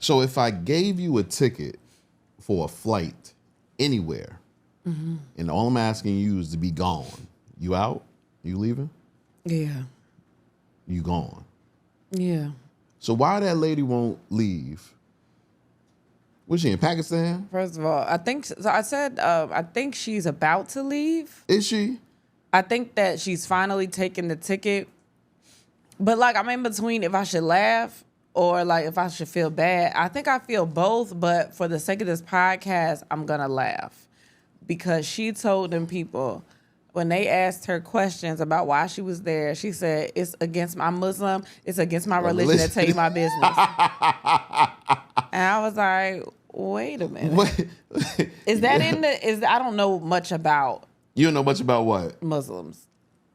So if I gave you a ticket for a flight anywhere, and all I'm asking you is to be gone, you out? You leaving? Yeah. You gone? Yeah. So why that lady won't leave? Was she in Pakistan? First of all, I think so. I said I think she's about to leave. Is she? I think that she's finally taken the ticket. But like I'm in between if I should laugh or like if I should feel bad. I think I feel both, but for the sake of this podcast, I'm gonna laugh. Because she told them people when they asked her questions about why she was there, she said, it's against my Muslim, it's against my religion to tell you my business. And I was like, wait a minute. Is that in the, I don't know much about. You don't know much about what? Muslims.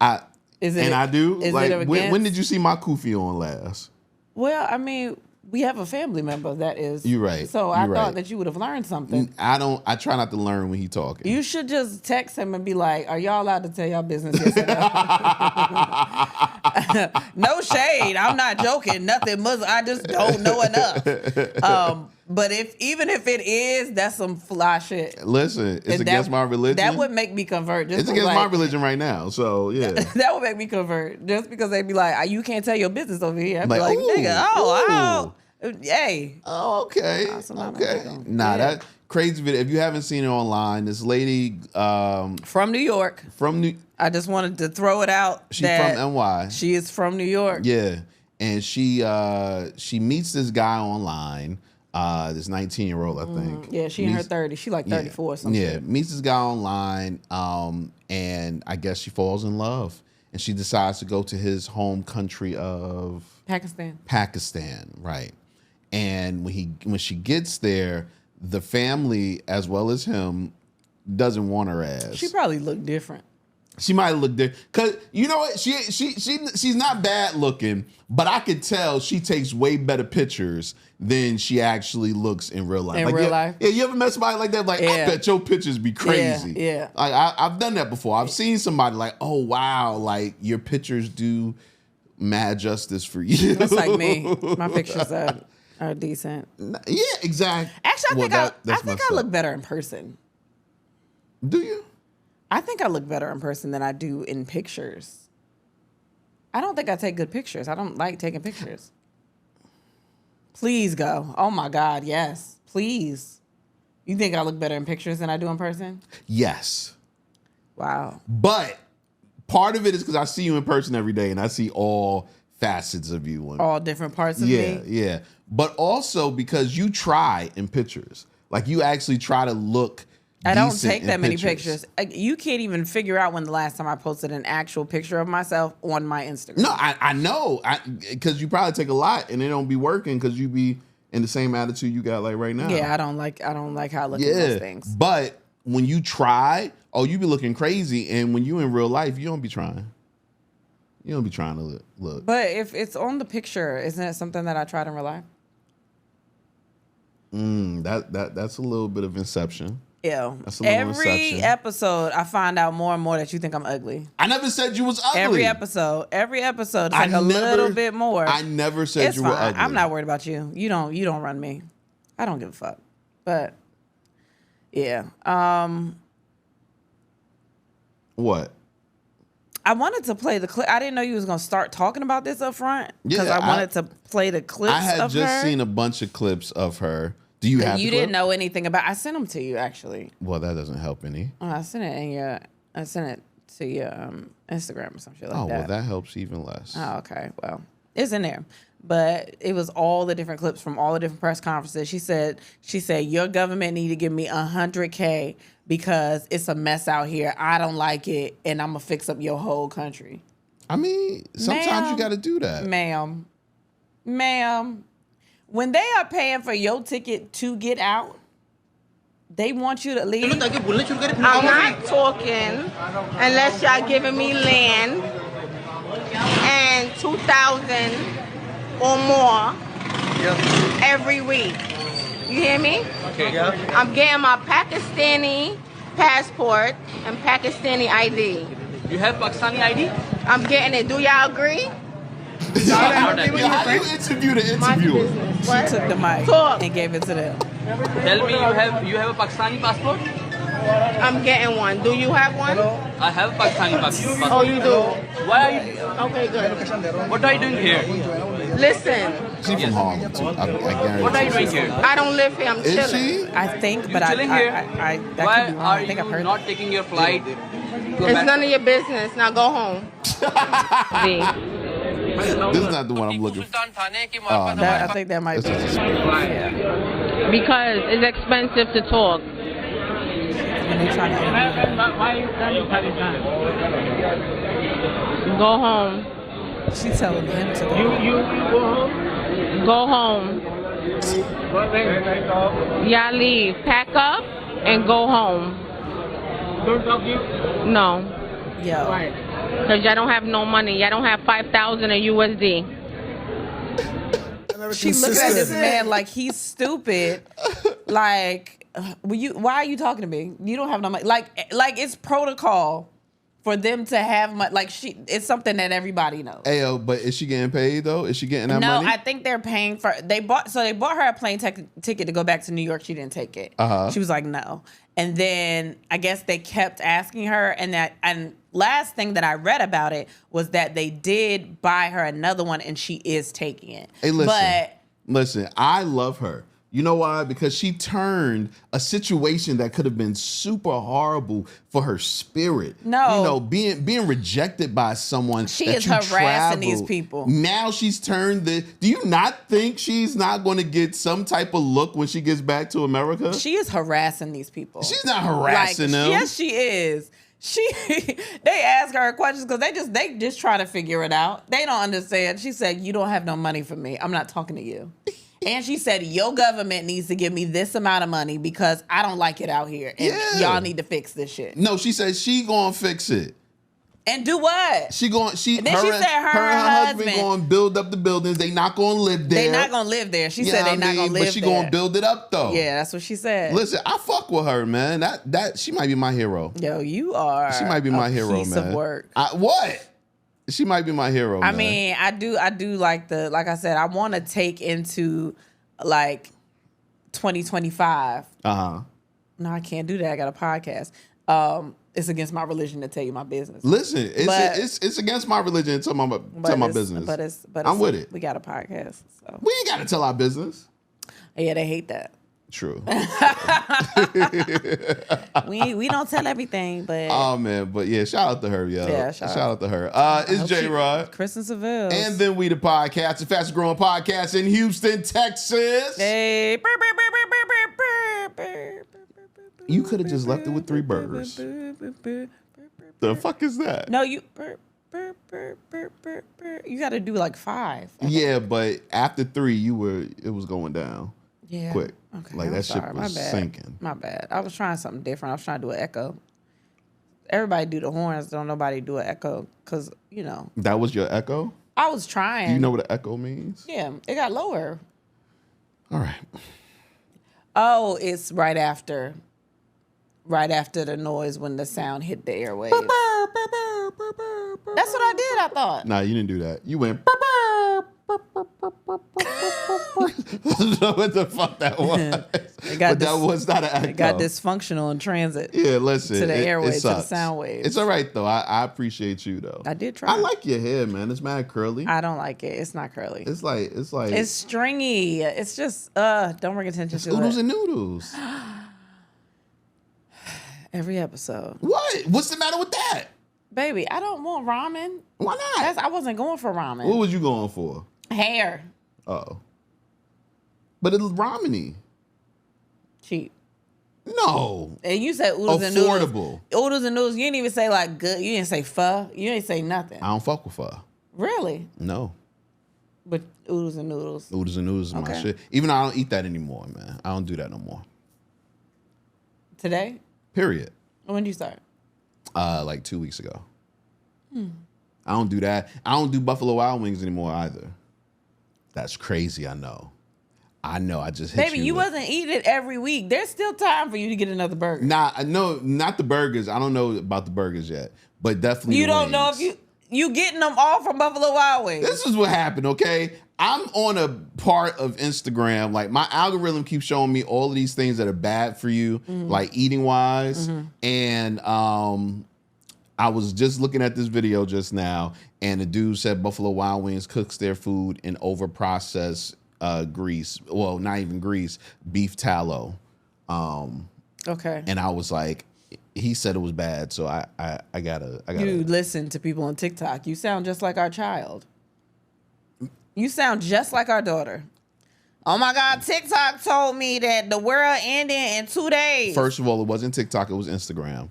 I do? Is like, it when did you see my kufi on last? Well, I mean, we have a family member that is. You're right. So I thought that you would have learned something. I try not to learn when he talking. You should just text him and be like, are y'all allowed to tell y'all business yesterday? No shade. I'm not joking. Nothing Muslim. I just don't know enough. But even if it is, that's some fly shit. Listen, it's against my religion. That would make me convert. It's against my religion right now. So yeah, that would make me convert just because they'd be like, "You can't tell your business over here." I'd be like, ooh, "Nigga, hey." Oh, okay. Okay. Nah, that crazy video. If you haven't seen it online, this lady from New York. I just wanted to throw it out. She's from NY. She is from New York. Yeah, and she meets this guy online. This 19-year-old, I think. Yeah, she in her 30s. She like 34 or something. Yeah, meets this guy online, and I guess she falls in love. And she decides to go to his home country of... Pakistan, right. And when she gets there, the family, as well as him, doesn't want her ass. She probably looked different. She might look different. Cause you know what? She's not bad looking, but I could tell she takes way better pictures than she actually looks in real life. In real life? Yeah, you ever met somebody like that? Like, I bet your pictures be crazy. Yeah. Like I've done that before. I've seen somebody like, oh wow, like your pictures do mad justice for you. That's like me. My pictures are decent. Yeah, exactly. Actually, I think I look better in person. Do you? I think I look better in person than I do in pictures. I don't think I take good pictures. I don't like taking pictures. Please go. Oh my God, yes. Please. You think I look better in pictures than I do in person? Yes. Wow. But part of it is because I see you in person every day and I see all facets of you. All different parts of me? Yeah. But also because you try in pictures. Like you actually try to look I don't take that many pictures. You can't even figure out when the last time I posted an actual picture of myself on my Instagram. No, I know. Because you probably take a lot and it don't be working because you be in the same attitude you got like right now. Yeah, I don't like how I look at those things. But when you try, you be looking crazy. And when you in real life, you don't be trying. You don't be trying to look. But if it's on the picture, isn't it something that I tried in real life? That's a little bit of inception. Ew. Every episode, I find out more and more that you think I'm ugly. I never said you was ugly. Every episode, it's like a little bit more. I never said you were ugly. I'm not worried about you. You don't run me. I don't give a fuck. But yeah. What? I wanted to play the clip. I didn't know you was gonna start talking about this up front because I wanted to play the clips. I had just seen a bunch of clips of her. Do you have? You didn't know anything about. I sent them to you actually. Well, that doesn't help any. Oh, I sent it to your Instagram or some shit like that. Oh, well, that helps even less. Oh, okay. Well, it's in there, but it was all the different clips from all the different press conferences. She said your government need to give me $100K because it's a mess out here. I don't like it, and I'm gonna fix up your whole country. I mean, sometimes you got to do that, ma'am. When they are paying for your ticket to get out, they want you to leave. I'm not talking unless y'all giving me land and 2,000 or more every week. You hear me? Okay. Yeah. I'm getting my Pakistani passport and Pakistani ID. You have Pakistani ID? I'm getting it. Do y'all agree? How do you interview the interviewer? She took the mic and gave it to them. Tell me, you have a Pakistani passport? I'm getting one. Do you have one? I have a Pakistani passport. Oh, you do? Why are you? Okay, good. What are you doing here? Listen, She's from Harlem too. I guarantee. What are you doing here? I don't live here. I'm Is chilling. she? I think, You but chilling here? that Why could be wrong. are I think I've you heard not that. taking your flight? It's none of your business. Now go home. V. This is not the one I'm looking for. Oh, no. I think that might It's be. just a spirit. Yeah. Because it's expensive to talk. When they trying to interview them. Go home. She's telling him to go. Go home. Y'all leave. Pack up and go home. Don't talk to you? No. Yo. Because y'all don't have no money. Y'all don't have 5,000 in USD. She looking at this man like he's stupid. Like, why are you talking to me? You don't have no money. Like it's protocol for them to have money. Like it's something that everybody knows. Ayo, but is she getting paid though? Is she getting that No, money? I think they're paying for. They bought her a plane ticket to go back to New York. She didn't take it. She was like, no. And then I guess they kept asking her, and last thing that I read about it was that they did buy her another one, and she is taking it. Hey, listen, I love her. You know why? Because she turned a situation that could have been super horrible for her spirit. No. You know, being rejected by someone. She that is you harassing these traveled. people. Now she's turned the. Do you not think she's not going to get some type of look when she gets back to America? She is harassing these people. She's not harassing them. Yes, she is. They ask her questions because they just try to figure it out. They don't understand. She said, "You don't have no money for me. I'm not talking to you." And she said, your government needs to give me this amount of money because I don't like it out here. And y'all need to fix this shit. No, she said she gonna fix it. And do what? And then she said her and her husband gonna build up the buildings. They not gonna live there. They not gonna live there. She said they not gonna live there. But she gonna build it up though. Yeah, that's what she said. Listen, I fuck with her, man. That she might be my hero. Yo, you are. She might be my hero, piece man. Of work. What? She might be my hero. I man. mean, I do like I said, I want to take into like 2025. No, I can't do that. I got a podcast. It's against my religion to tell you my business. Listen, it's against my religion to tell my business. But I'm with it. We got a podcast, so we ain't got to tell our business. Yeah, they hate that. True. we don't tell everything, but oh man, but yeah, shout out to her, yo. Yeah, shout out to her. It's J Rod, Kristen Sivills, and then we the podcast, the fastest growing podcast in Houston, Texas. Hey, you could have just left it with 3 burgers. The fuck is that? No, you got to do like 5. Yeah, but after 3, it was going down. Yeah. Quick. Okay, like I'm that sorry. shit was sinking. My bad. I was trying something different. I was trying to do an echo. Everybody do the horns. Don't nobody do an echo because, you know. That was your echo? I was trying. Do you know what an echo means? Yeah. It got lower. All right. Oh, it's right after the noise when the sound hit the airwaves. That's what I did, I thought. Nah, you didn't do that. You went. I don't know what the fuck that was. That was not an echo. It got dysfunctional in transit. Yeah, listen. To the airwaves, to the sucks. sound waves. It's all right, though. I appreciate you, though. I did try. I like your hair, man. It's mad curly. I don't like it. It's not curly. It's like. It's stringy. It's just, don't bring attention to it. Oodles and noodles. Every episode. What? What's the matter with that? Baby, I don't want ramen. Why not? I wasn't going for ramen. What was you going for? Hair. Oh. But it's ramen-y. Cheap. No. And you said oodles and noodles. Affordable. Oodles and noodles. You didn't even say like good. You didn't say pho. You didn't say nothing. I don't fuck with pho. Really? No. But oodles and noodles. Oodles and noodles is my shit. Even though I don't eat that anymore, man. I don't do that no more. Today? Period. When did you start? Like 2 weeks ago. I don't do that. I don't do Buffalo Wild Wings anymore either. That's crazy, I know. I just hit you. Baby, you wasn't eating it every week. There's still time for you to get another burger. Nah, no, not the burgers. I don't know about the burgers yet. But definitely You the don't know if wings. You getting them all from Buffalo Wild Wings. This is what happened, okay? I'm on a part of Instagram, like my algorithm keeps showing me all of these things that are bad for you, like eating wise. And I was just looking at this video just now, and the dude said Buffalo Wild Wings cooks their food in over-processed grease. Well, not even grease, beef tallow. Okay. And I was like, he said it was bad, so I gotta. You listen to people on TikTok. You sound just like our child. You sound just like our daughter. Oh my God, TikTok told me that the world ended in 2 days. First of all, it wasn't TikTok, it was Instagram.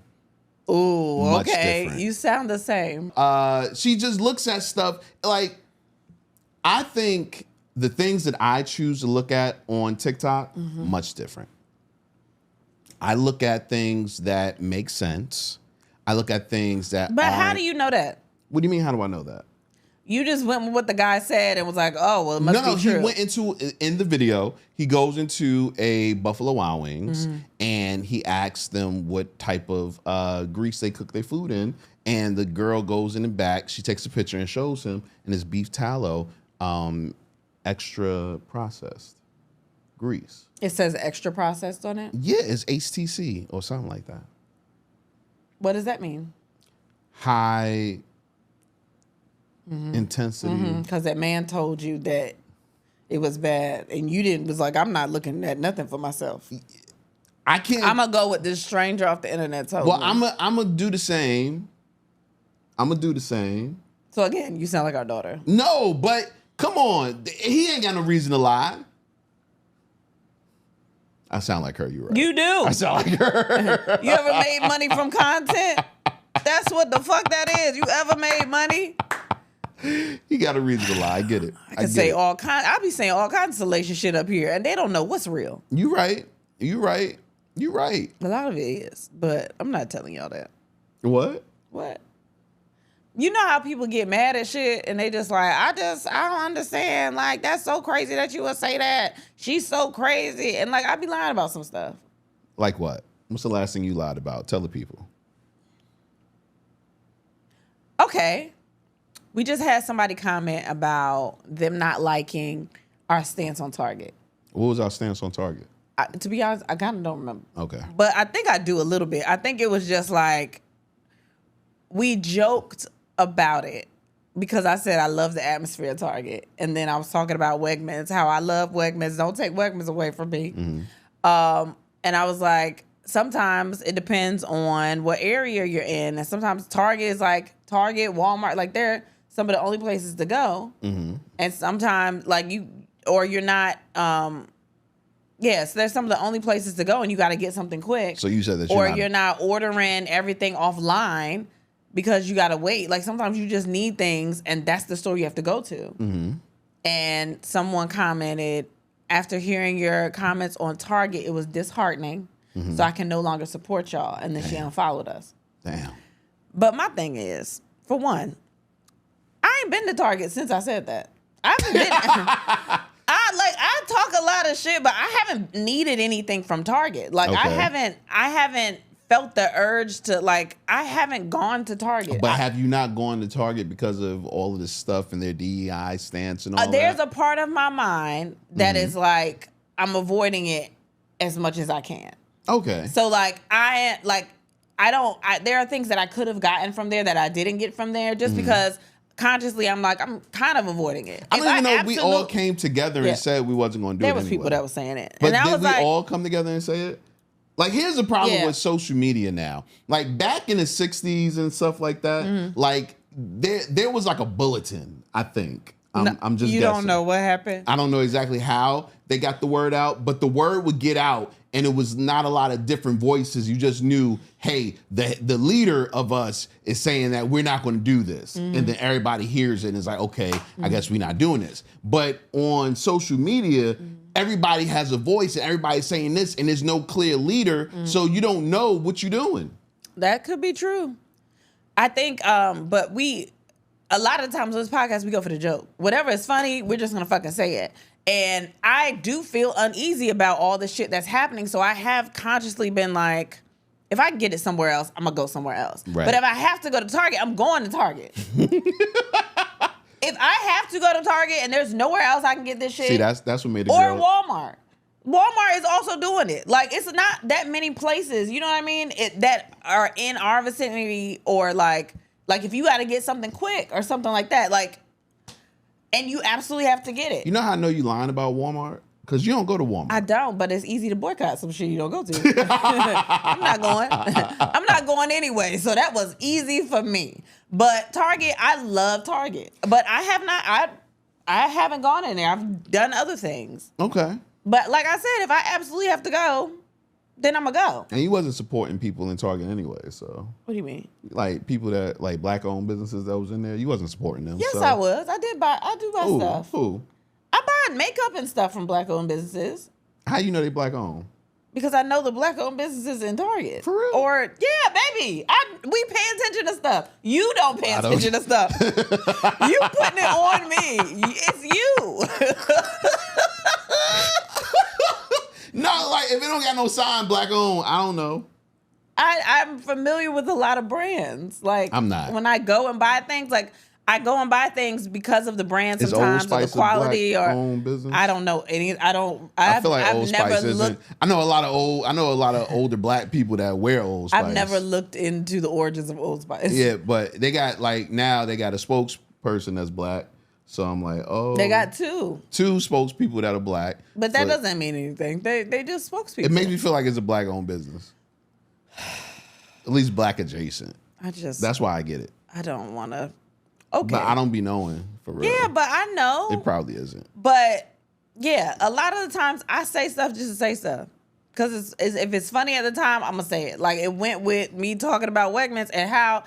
Ooh, Much okay. different. You sound the same. She just looks at stuff like, I think the things that I choose to look at on TikTok, much different. I look at things that make sense. I look at things that But how do you know that? What do you mean, how do I know that? You just went with what the guy said and was like, oh, well, it must be true. He went in the video, he goes into a Buffalo Wild Wings and he asks them what type of grease they cook their food in. And the girl goes in the back, she takes a picture and shows him, and it's beef tallow, extra processed grease. It says extra processed on it? Yeah, it's HTC or something like that. What does that mean? High intensity. Because that man told you that it was bad, and you didn't. Was like, I'm not looking at nothing for myself. I can't. I'm gonna go with this stranger off the internet. Told Well, me. I'm gonna do the same. I'm gonna do the same. So again, you sound like our daughter. No, but come on, he ain't got no reason to lie. I sound like her. You're right. You do. I sound like her. You ever made money from content? That's what the fuck that is. You ever made money? He got a reason to lie. I get it. I can say all kind. I be saying all kinds of salacious shit up here, and they don't know what's real. You right. You right. You right. A lot of it is, but I'm not telling y'all that. What? What? You know how people get mad at shit and they just like, I don't understand. Like, that's so crazy that you would say that. She's so crazy. And like, I be lying about some stuff. Like what? What's the last thing you lied about? Tell the people. Okay. We just had somebody comment about them not liking our stance on Target. What was our stance on Target? To be honest, I kind of don't remember. Okay. But I think I do a little bit. I think it was just like, we joked about it because I said I love the atmosphere at Target. And then I was talking about Wegmans, how I love Wegmans. Don't take Wegmans away from me. And I was like, sometimes it depends on what area you're in. And sometimes Target is like Target, Walmart, like they're some of the only places to go. And sometimes like you're not, yes, there's some of the only places to go and you got to get something quick. So you said that you're not ordering everything offline because you got to wait. Like sometimes you just need things and that's the store you have to go to. And someone commented, after hearing your comments on Target, it was disheartening. So I can no longer support y'all. And then she unfollowed us. Damn. But my thing is, for one, I ain't been to Target since I said that. I haven't been. I talk a lot of shit, but I haven't needed anything from Target. Like Okay. I haven't felt the urge to like. I haven't gone to Target. But have you not gone to Target because of all of this stuff and their DEI stance and all there's that? a part of my mind that is like I'm avoiding it as much as I can. Okay. So like there are things that I could have gotten from there that I didn't get from there just because consciously I'm like, I'm kind of avoiding it. I don't even know if we all came together and said we wasn't going to do it There was anyway. people that was saying it. But and I did was we like, all come together and say it? Like, here's the problem with social media now. Like, back in the 60s and stuff like that, like, there was like a bulletin, I think. I'm just you guessing. don't know what happened? I don't know exactly how they got the word out, but the word would get out and it was not a lot of different voices. You just knew, hey, the leader of us is saying that we're not going to do this. And then everybody hears it and is like, okay, I guess we're not doing this. But on social media, everybody has a voice and everybody's saying this and there's no clear leader. So you don't know what you're doing. That could be true. I think, but a lot of times on this podcast, we go for the joke. Whatever is funny, we're just going to fucking say it. And I do feel uneasy about all the shit that's happening. So I have consciously been like, If I get it somewhere else, I'm gonna go somewhere else. Right. But if I have to go to Target, I'm going to Target. If I have to go to Target and there's nowhere else I can get this shit, See, that's what made it. or Walmart. Walmart is also doing it. Like, it's not that many places, you know what I mean, that are in our vicinity, or like if you got to get something quick or something like that, like, and you absolutely have to get it. You know how I know you lying about Walmart? Because you don't go to Walmart. I don't, but it's easy to boycott some shit you don't go to. I'm not going. I'm not going anyway. So that was easy for me. But Target, I love Target. But I haven't gone in there. I've done other things. Okay. But like I said, if I absolutely have to go, then I'm going to go. And you wasn't supporting people in Target anyway, so. What do you mean? Like people that, like black-owned businesses that was in there, you wasn't supporting them. Yes, so. I was. I do buy stuff. Who? I buy makeup and stuff from black-owned businesses. How you know they black-owned? Because I know the black-owned businesses in Target. For real? Or, yeah, baby. We pay attention to stuff. You don't pay attention to stuff. You putting it on me. It's you. No, like, if it don't got no sign black-owned, I don't know. I'm familiar with a lot of brands. Like, I'm not. When I go and buy things, like, I go and buy things because of the brand Is sometimes, Old or the Spice quality, a or black-owned business? I don't know any. I feel like Old Spice isn't. I know a lot of older black people that wear Old Spice. I've never looked into the origins of Old Spice. Yeah, but they got now they got a spokesperson that's black. So I'm like, oh, They got two spokespeople that are black. But that doesn't mean anything. They just spokespeople. It makes me feel like it's a black owned business. At least black adjacent. That's why I get it. I don't want to. Okay. But I don't be knowing for real. Yeah, but I know. It probably isn't. But yeah, a lot of the times I say stuff just to say stuff. Because if it's funny at the time, I'm going to say it. Like, it went with me talking about Wegmans and how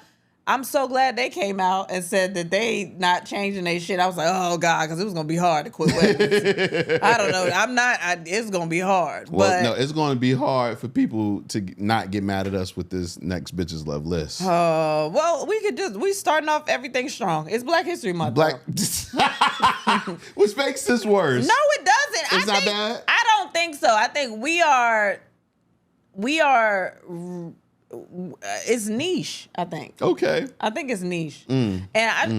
I'm so glad they came out and said that they not changing their shit. I was like, oh, God, because it was going to be hard to quit Wegmans. I don't know. It's going to be hard. Well, no, it's going to be hard for people to not get mad at us with this next Bitches Love list. Well, we starting off everything strong. It's Black History Month. Which makes this worse. No, it doesn't. It's not bad? I don't think so. I think we are it's niche, I think. Okay. I think it's niche. And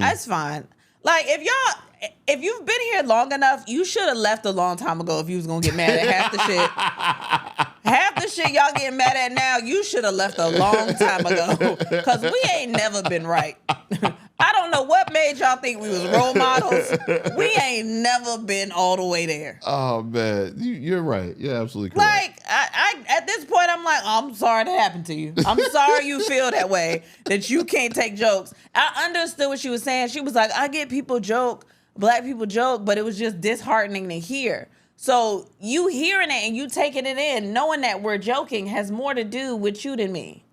that's fine. Like, if you've been here long enough, you should have left a long time ago if you was gonna get mad at half the shit. Half the shit y'all getting mad at now, you should have left a long time ago. Cause we ain't never been right. I don't know what made y'all think we was role models. We ain't never been all the way there. Oh man, you're right. You're absolutely correct. Like, I at this point, I'm like, oh, I'm sorry that happened to you. I'm sorry you feel that way, that you can't take jokes. I understood what she was saying. She was like, I get black people joke, but it was just disheartening to hear. So you hearing it and you taking it in, knowing that we're joking, has more to do with you than me.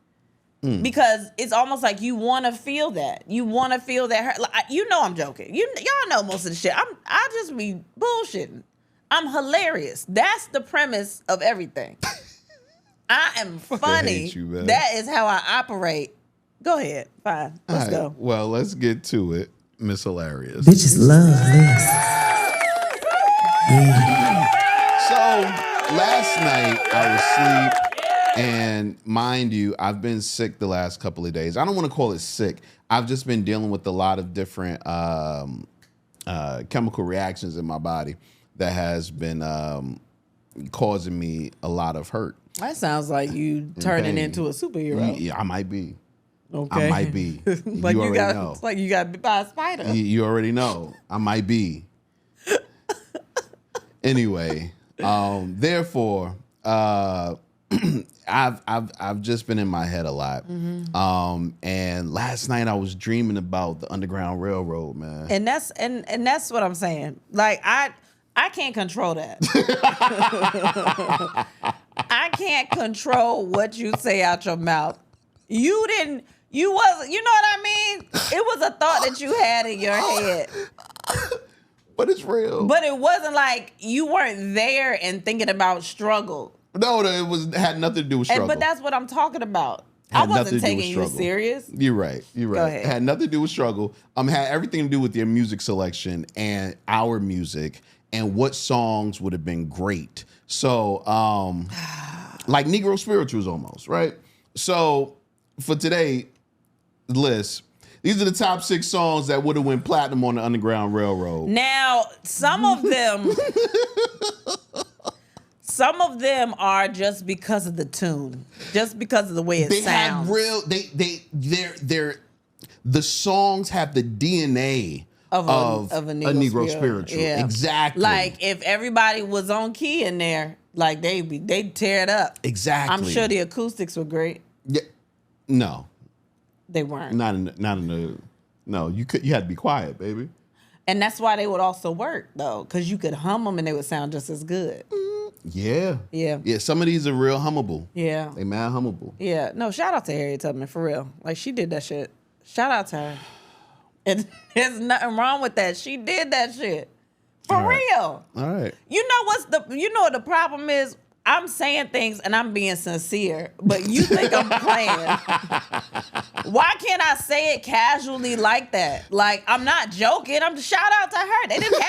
Because it's almost like you want to feel that. You want to feel that. Like, you know I'm joking. Y'all know most of the shit. I just be bullshitting. I'm hilarious. That's the premise of everything. I am funny. hate you, man. That is how I operate. Go ahead. Fine. Let's go. Well, let's get to it. Miss Hilarious. Bitches love this. So last night I was asleep. And mind you, I've been sick the last couple of days. I don't want to call it sick. I've just been dealing with a lot of different chemical reactions in my body that has been causing me a lot of hurt. That sounds like you turning into a superhero. Yeah, I might be. Okay. I might be. Like you already know. It's like you got bit by a spider. You already know. I might be. Anyway, therefore, I've just been in my head a lot. And last night I was dreaming about the Underground Railroad, man. And that's what I'm saying. Like, I can't control that. I can't control what you say out your mouth. You know what I mean? It was a thought that you had in your head. But it's real. But it wasn't like you weren't there and thinking about struggle. No, it had nothing to do with struggle. But that's what I'm talking about. I wasn't taking you serious. You're right. You're right. Go ahead. It had nothing to do with struggle. Had everything to do with your music selection and our music and what songs would have been great. So, like Negro spirituals almost, right? So for today, list. These are the top 6 songs that would have went platinum on the Underground Railroad. Now, some of them are just because of the tune, just because of the way it sounds. The songs have the DNA of a Negro spiritual. Yeah. Exactly. Like if everybody was on key in there, like they'd tear it up. Exactly. I'm sure the acoustics were great. Yeah. No. They weren't. Not in the. No, you had to be quiet, baby. And that's why they would also work though, because you could hum them and they would sound just as good. Yeah. Yeah. Yeah. Some of these are real hummable. Yeah. They mad hummable. Yeah. No, shout out to Harriet Tubman for real. Like she did that shit. Shout out to her. And there's nothing wrong with that. She did that shit. For real. All right. You know what the problem is? I'm saying things and I'm being sincere, but you think I'm playing. Why can't I say it casually like that? Like, I'm not joking. I'm just shout out to her. They didn't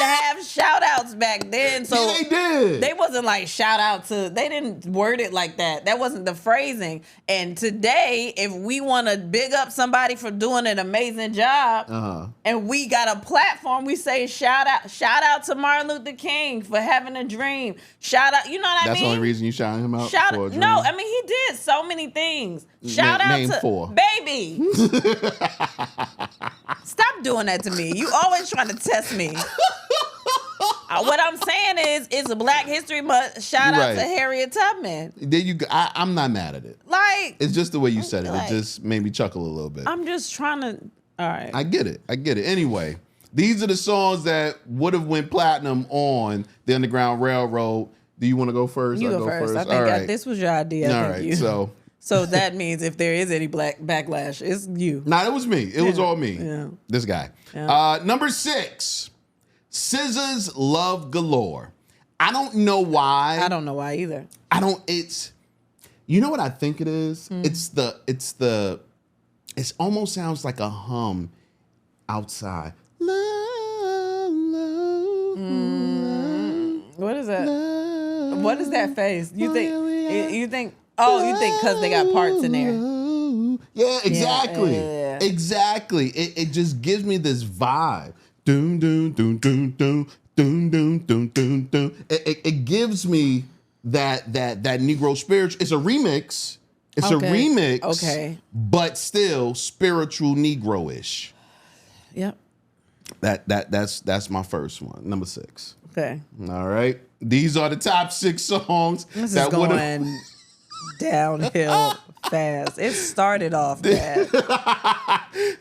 have shout outs back then. So yeah, they did. They wasn't like shout out to, they didn't word it like that. That wasn't the phrasing. And today, if we want to big up somebody for doing an amazing job, and we got a platform, we say shout out to Martin Luther King for having a dream. Shout out, you know what I mean? That's the only reason you shouting him out. No, I mean he did so many things. Shout out name to 4. Baby. Stop doing that to me. You always trying to test me. What I'm saying is, it's a Black History Month. Shout out to Harriet Tubman. There you go. I'm not mad at it. Like, it's just the way you said it. Like, it just made me chuckle a little bit. I'm just trying to. All right. I get it. Anyway. These are the songs that would have went platinum on the Underground Railroad. Do you want to go first? You go first. I think All right. This was your idea. All right. So that means if there is any black backlash, it's you. Nah, it was me. It was all me. Yeah. This guy. Yeah. Number 6, SZA's Love Galore. I don't know why. I don't know why either. You know what I think it is? It almost sounds like a hum outside. What is that? What is that face? You think because they got parts in there. Yeah, exactly. Yeah. Exactly. It just gives me this vibe. Doom, doom, doom, doom, doom, doom, doom, doom, doom, doom. It gives me that Negro spiritual. It's a remix. It's a remix. Okay. But still spiritual Negro-ish. Yep. That's my first one. Number 6. Okay. All right. These are the top 6 songs this that is going downhill fast. It started off bad.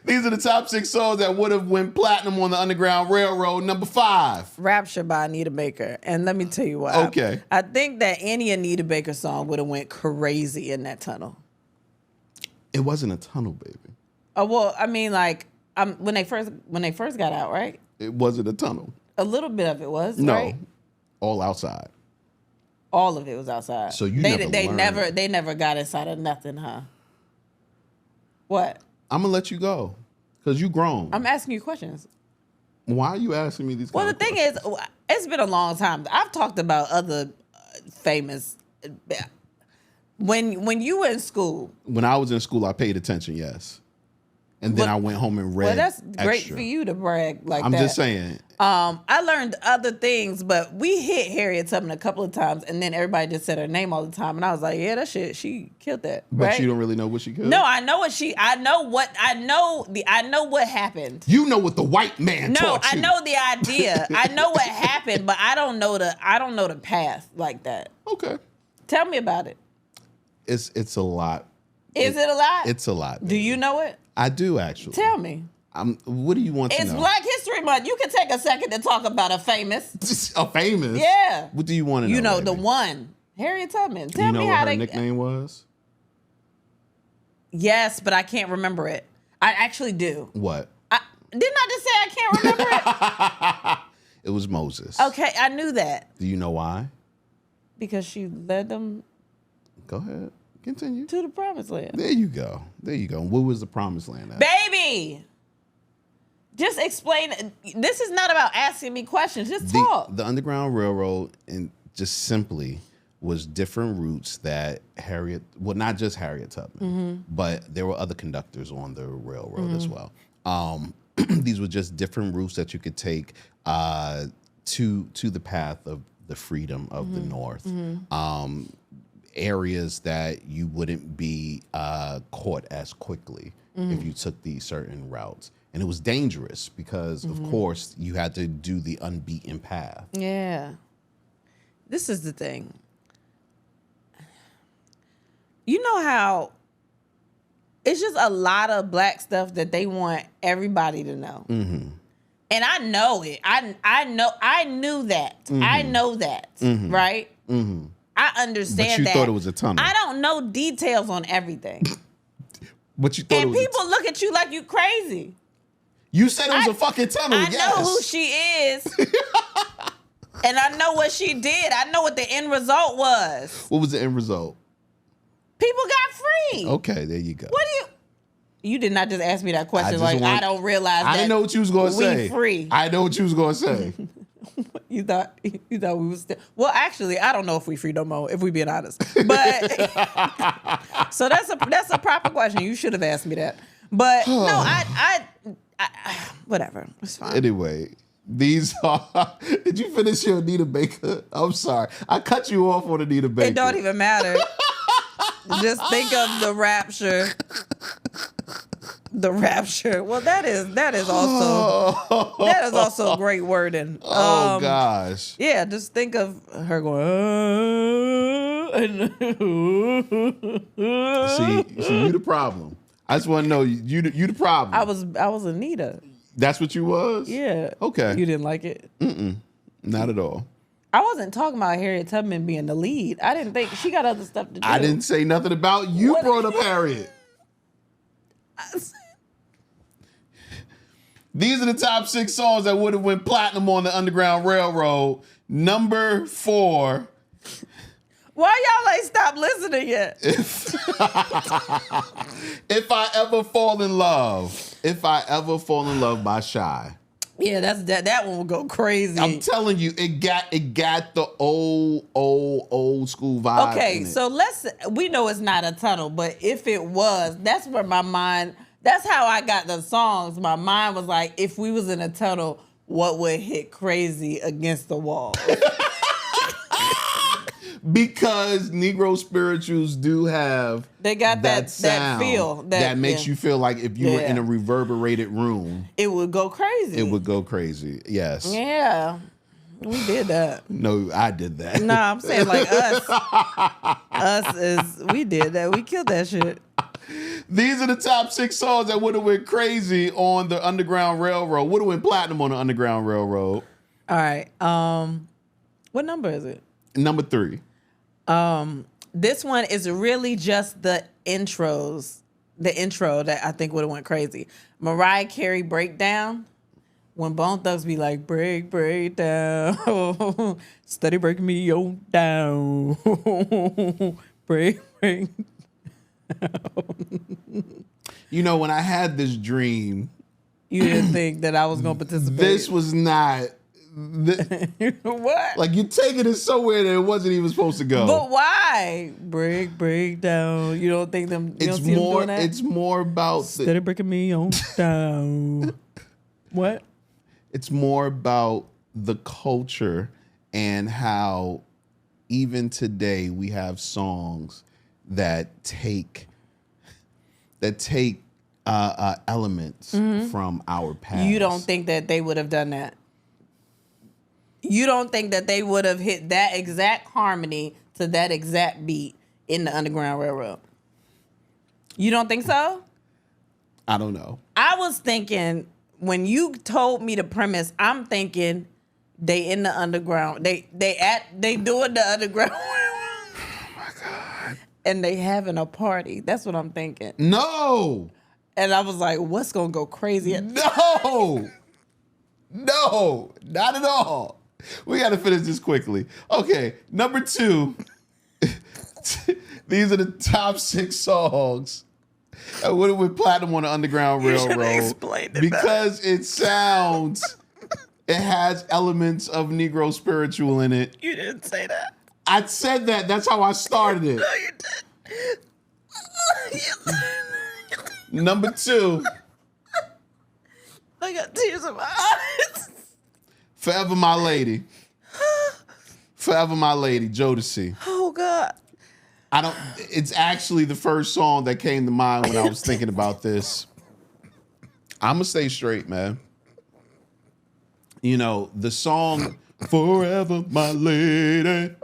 These are the top 6 songs that would have went platinum on the Underground Railroad. Number 5. Rapture by Anita Baker. And let me tell you why. Okay. I think that any Anita Baker song would have went crazy in that tunnel. It wasn't a tunnel, baby. Oh, well, I mean, like, when they first got out, right? It wasn't a tunnel. A little bit of it was, No. right? All outside. All of it was outside. So you they never got inside of nothing, huh? What? I'm gonna let you go because you grown. I'm asking you questions. Why are you asking me these? Well, the thing is, it's been a long time. I've talked about other famous. When you were in school. When I was in school, I paid attention. Yes. And then I went home and read. Well, that's great extra. for you to brag like that. I'm just saying. I learned other things, but we hit Harriet Tubman a couple of times, and then everybody just said her name all the time, and I was like, "Yeah, that shit, she killed that." But right? you don't really know what she killed. No, I know what she. I know what happened. You know what the white man taught you. I know the idea. I know what happened, but I don't know the path like that. Okay. Tell me about it. It's a lot. Is it a lot? It's a lot. Baby. Do you know it? I do actually. Tell me. What do you want to know? It's Black History Month. You can take a second to talk about a famous. A famous? Yeah. What do you want to know? You know, baby? the one. Harriet Tubman. Tell me what how her nickname was? Yes, but I can't remember it. I actually do. What? Didn't I just say I can't remember it? It was Moses. Okay, I knew that. Do you know why? Because she led them. Go ahead. Continue. To the promised land. There you go. What was the promised land at? Baby! Just explain. This is not about asking me questions. Just talk. The Underground Railroad, and just simply, was different routes that not just Harriet Tubman, but there were other conductors on the railroad as well. These were just different routes that you could take to the path of the freedom of the North. Areas that you wouldn't be caught as quickly if you took these certain routes. And it was dangerous because, of course, you had to do the unbeaten path. Yeah. This is the thing. You know how it's just a lot of black stuff that they want everybody to know. And I know it. I knew that. I know that, right? I understand that. But you thought it was a tunnel. I don't know details on everything. But you thought and people look at you like you crazy. You said it was a fucking tunnel. I know who she is. And I know what she did. I know what the end result was. What was the end result? People got free. Okay, there you go. What do you did not just ask me that question I don't realize that I didn't know what you was going to say. We free. I know what you was going to say. You thought we was still... Well, actually, I don't know if we free no more, if we being honest. But so that's a proper question. You should have asked me that. But no, I whatever. It's fine. Anyway, these are... Did you finish your Anita Baker? I'm sorry. I cut you off on Anita Baker. It don't even matter. Just think of the rapture. The rapture. Well, that is also great wording. Oh gosh. Yeah, just think of her going. See, you the problem. I just want to know you the problem. I was Anita. That's what you was? Yeah. Okay. You didn't like it? Not at all. I wasn't talking about Harriet Tubman being the lead. I didn't think she got other stuff to do. I didn't say nothing about you. What? Brought up Harriet. These are the top 6 songs that would have went platinum on the Underground Railroad. Number 4. Why y'all ain't stopped listening yet? If I Ever Fall in Love. If I Ever Fall in Love by Shy. Yeah, that one will go crazy. I'm telling you, it got the old school vibe. Okay, so we know it's not a tunnel, but if it was, that's where my mind, that's how I got the songs. My mind was like, if we was in a tunnel, what would hit crazy against the wall? Because Negro spirituals do have that sound feel that makes you feel like if you were in a reverberated room, it would go crazy. It would go crazy. Yes. Yeah. We did that. No, I did that. No, I'm saying like we did that. We killed that shit. These are the top 6 songs that would have went crazy on the Underground Railroad. Would have went platinum on the Underground Railroad. All right. What number is it? Number 3. This one is really just the intro that I think would have went crazy. Mariah Carey Breakdown. When Bone Thugs be like, break down. Steady breaking me on down. break down. You know, when I had this dream. You didn't think that I was going to participate. This was not. What? Like, you're taking it somewhere that it wasn't even supposed to go. But why? Break down. You don't think them? You don't see them doing that? It's more about steady breaking me on down. What? It's more about the culture and how even today we have songs that take elements from our past. You don't think that they would have done that? You don't think that they would have hit that exact harmony to that exact beat in the Underground Railroad? You don't think so? I don't know. I was thinking, when you told me the premise, I'm thinking they in the underground. They doing the Underground Railroad. Oh my God. And they having a party. That's what I'm thinking. No. And I was like, what's gonna go crazy? No, not at all. We got to finish this quickly. Okay, number 2. These are the top 6 songs that would have went platinum on the Underground Railroad because it sounds, it has elements of Negro spiritual in it. You didn't say that. I said that. That's how I started it. No, you did. Number 2. I got tears in my eyes. Forever My Lady. Forever My Lady, Jodeci. Oh, God. It's actually the first song that came to mind when I was thinking about this. I'm going to stay straight, man. You know, the song Forever My Lady.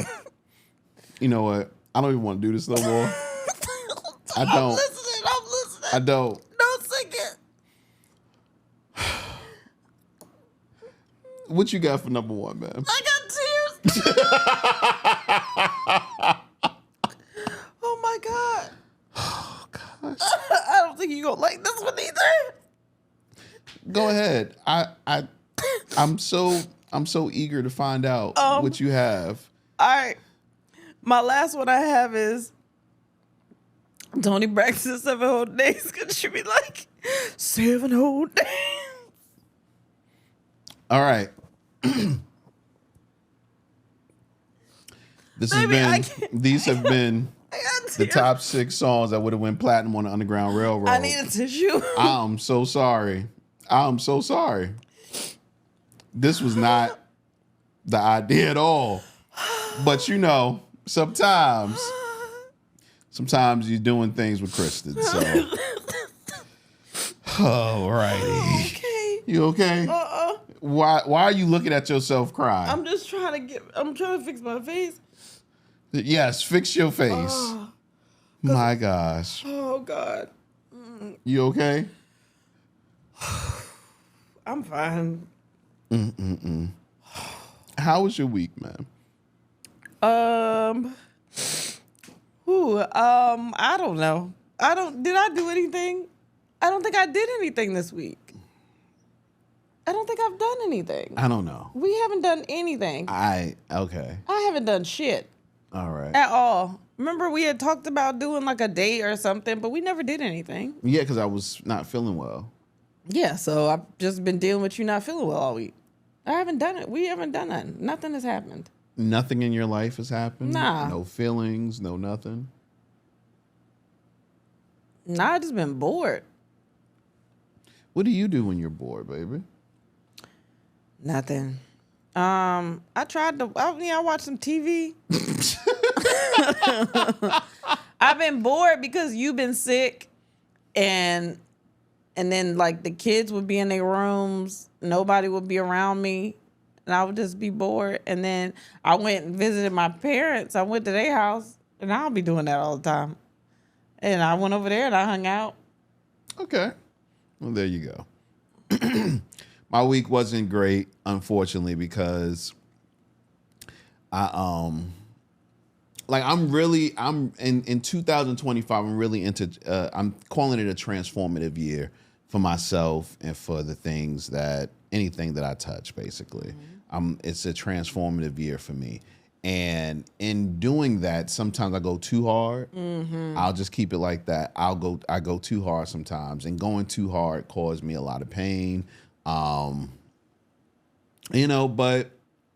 You know what? I don't even want to do this no more. I don't. I'm listening. I don't. Don't sing it. What you got for number 1, man? I got tears. Oh, my God. Oh, gosh. I don't think you're going to like this one either. Go ahead. I'm so eager to find out what you have. All right. My last one I have is Tony Braxton 7 whole days. Could you be like 7 whole days? All right. These have been the top 6 songs that would have went platinum on the Underground Railroad. I need a tissue. I'm so sorry. This was not the idea at all. But you know, sometimes you're doing things with Kristen. So, all righty. Okay. You okay? Why are you looking at yourself crying? I'm just trying to fix my face. Yes, fix your face. My gosh. Oh, God. You okay? I'm fine. How was your week, man? I don't know. Did I do anything? I don't think I did anything this week. I don't think I've done anything. I don't know. We haven't done anything. Okay. I haven't done shit. All right. At all. Remember we had talked about doing like a date or something, but we never did anything. Yeah, because I was not feeling well. Yeah, so I've just been dealing with you not feeling well all week. I haven't done it. We haven't done nothing. Nothing has happened. Nothing in your life has happened? Nah. No feelings, no nothing? Nah, I've just been bored. What do you do when you're bored, baby? Nothing. I watched some TV. I've been bored because you've been sick and then like the kids would be in their rooms, nobody would be around me, and I would just be bored. And then I went and visited my parents. I went to their house, and I'll be doing that all the time. And I went over there and I hung out. Okay. Well, there you go. My week wasn't great, unfortunately, because I'm in 2025, I'm really into, I'm calling it a transformative year for myself and for anything that I touch, basically. It's a transformative year for me. And in doing that, sometimes I go too hard. I'll just keep it like that. I go too hard sometimes, and going too hard caused me a lot of pain. But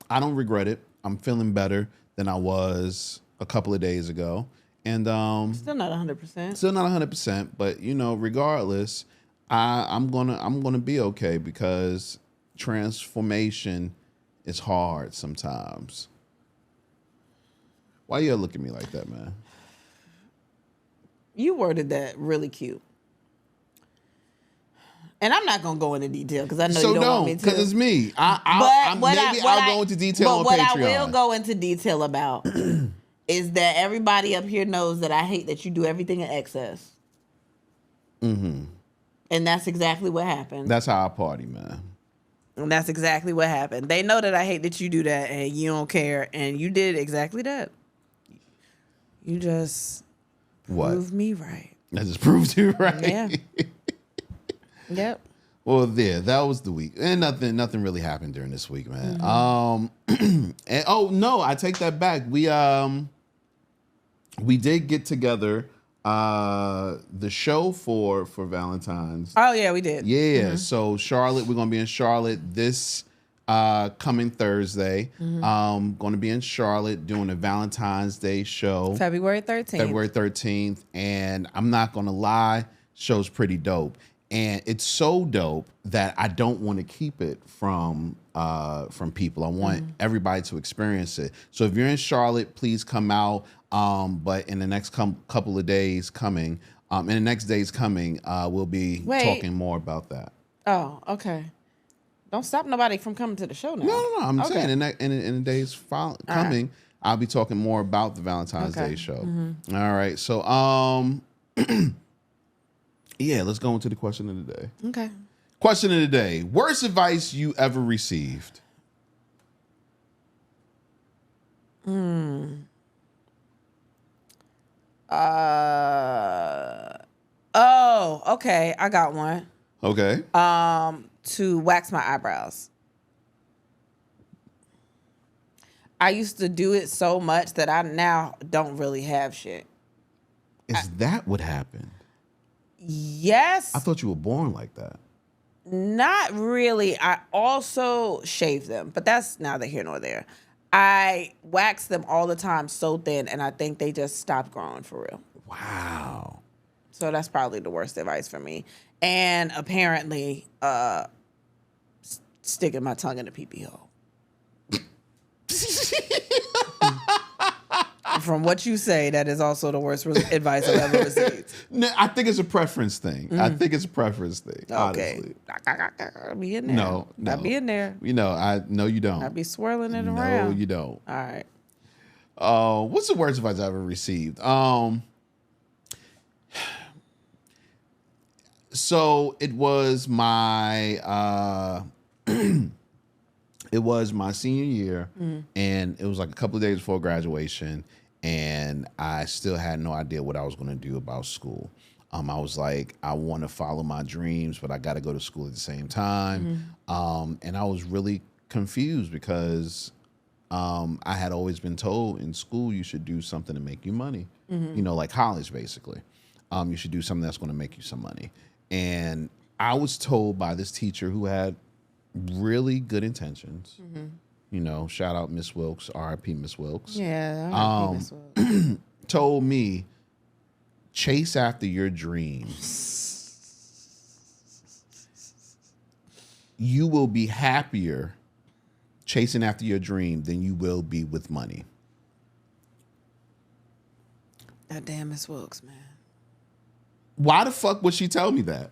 I don't regret it. I'm feeling better than I was a couple of days ago. And Still not 100%. Still not 100%, but regardless, I'm gonna be okay, because transformation is hard sometimes. Why you look at me like that, man? You worded that really cute. And I'm not gonna go into detail because I know you don't want me to. Because it's me. I'll go into detail on Patreon. But what I will go into detail about is that everybody up here knows that I hate that you do everything in excess. Mm-hmm. And that's exactly what happened. That's how I party, man. And that's exactly what happened. They know that I hate that you do that and you don't care. And you did exactly that. You just proved me right. I just proved you right. Yeah. Yep. Well, that was the week, and nothing really happened during this week, man. And I take that back. We did get together the show for Valentine's. Oh yeah, we did. Yeah. So Charlotte, we're gonna be in Charlotte this coming Thursday. Going to be in Charlotte doing a Valentine's Day show. February 13th. February 13th. And I'm not going to lie, show's pretty dope. And it's so dope that I don't want to keep it from people. I want everybody to experience it. So if you're in Charlotte, please come out. But in the next couple of days coming, in the next days coming, we'll be talking more about that. Oh, okay. Don't stop nobody from coming to the show now. No. I'm saying in the days coming, right. I'll be talking more about the Valentine's Day show. All right. So, yeah, let's go into the question of the day. Okay. Question of the day. Worst advice you ever received? Oh, okay. I got one. Okay. To wax my eyebrows. I used to do it so much that I now don't really have shit. Is that what happened? Yes. I thought you were born like that. Not really. I also shave them, but that's neither here nor there. I wax them all the time so thin, and I think they just stopped growing for real. Wow. So that's probably the worst advice for me. And apparently, sticking my tongue in the pee-pee hole. From what you say, that is also the worst advice I've ever received. No, I think it's a preference thing. I think it's a preference thing. Okay. Honestly. Be in there. No. I be in there. You don't. I be swirling it around. No, you don't. All right. What's the worst advice I ever received? So it was my senior year, and it was like a couple of days before graduation, and I still had no idea what I was going to do about school. I was like, I want to follow my dreams, but I got to go to school at the same time. And I was really confused because I had always been told in school you should do something to make you money, like college basically. You should do something that's going to make you some money. And I was told by this teacher who had really good intentions. Shout out Miss Wilkes, R.I.P. Miss Wilkes. Yeah, R.I.P. Miss Wilkes. Told me, chase after your dreams. You will be happier chasing after your dream than you will be with money. That damn Miss Wilkes, man. Why the fuck would she tell me that?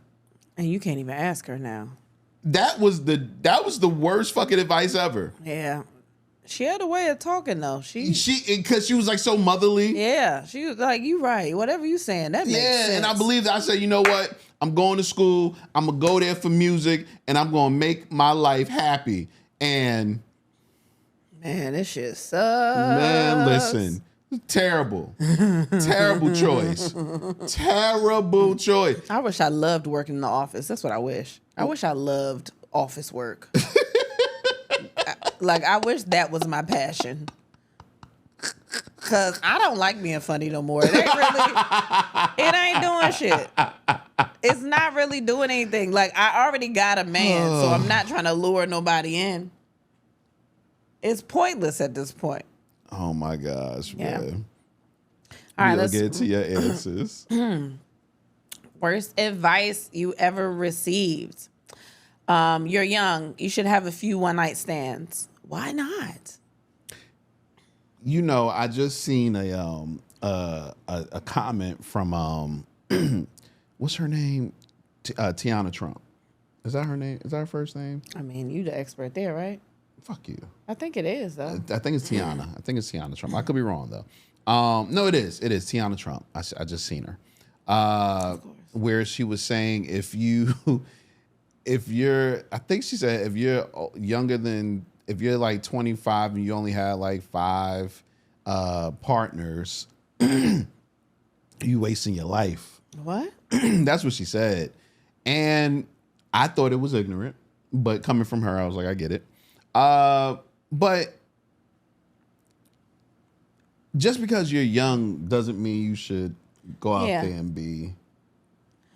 And you can't even ask her now. That was the worst fucking advice ever. Yeah. She had a way of talking though. Because she was like so motherly. Yeah. She was like, you right. Whatever you saying, that makes sense. And I believe that. I said, you know what? I'm going to school. I'm going to go there for music and I'm going to make my life happy. And man, this shit sucks. Man, listen. Terrible. Terrible choice. Terrible choice. I wish I loved working in the office. That's what I wish. I wish I loved office work. I wish that was my passion. Cause I don't like being funny no more. It ain't doing shit. It's not really doing anything. Like I already got a man, so I'm not trying to lure nobody in. It's pointless at this point. Oh my gosh, man. All right, let's get to your answers. Worst advice you ever received. You're young. You should have a few one-night stands. Why not? I just seen a comment from what's her name? Tiana Trump. Is that her name? Is that her first name? I mean, you the expert there, right? Fuck you. I think it is, though. I think it's Tiana. I think it's Tiana Trump. I could be wrong, though. No, it is. It is Tiana Trump. I just seen her. Where she was saying if you're, I think she said, if you're if you're like 25 and you only had like 5 partners, you wasting your life. What? That's what she said. And I thought it was ignorant, but coming from her, I was like, I get it. But just because you're young doesn't mean you should go out there and be,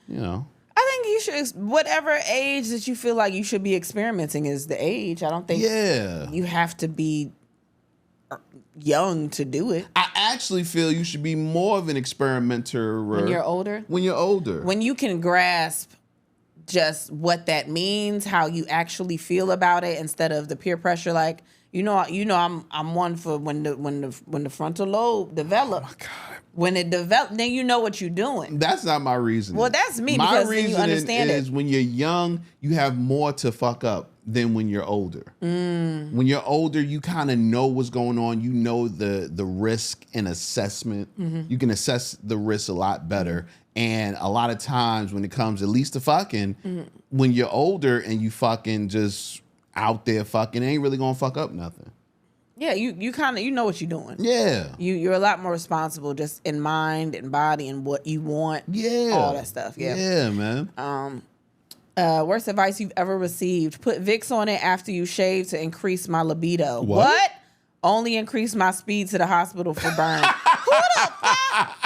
I think you should, whatever age that you feel like you should be experimenting is the age. I don't think you have to be young to do it. I actually feel you should be more of an experimenter when you're older. When you're older. When you can grasp just what that means, how you actually feel about it, instead of the peer pressure. Like, I'm one for when the frontal lobe develops. Oh my God. When it develops, then you know what you're doing. That's not my reason. Well, that's me, my because reason then you understand is when you're young, you have more to fuck up than when you're older. When you're older, you kind of know what's going on. You know the risk and assessment. You can assess the risk a lot better. And a lot of times when it comes at least to fucking, when you're older and you fucking just out there fucking, ain't really gonna fuck up nothing. Yeah, you kind of, you know what you're doing. Yeah. You're a lot more responsible just in mind and body and what you want. Yeah. All that stuff. Yeah. Yeah, man. Worst advice you've ever received: put Vicks on it after you shave to increase my libido. What? Only increase my speed to the hospital for burn. Who the fuck?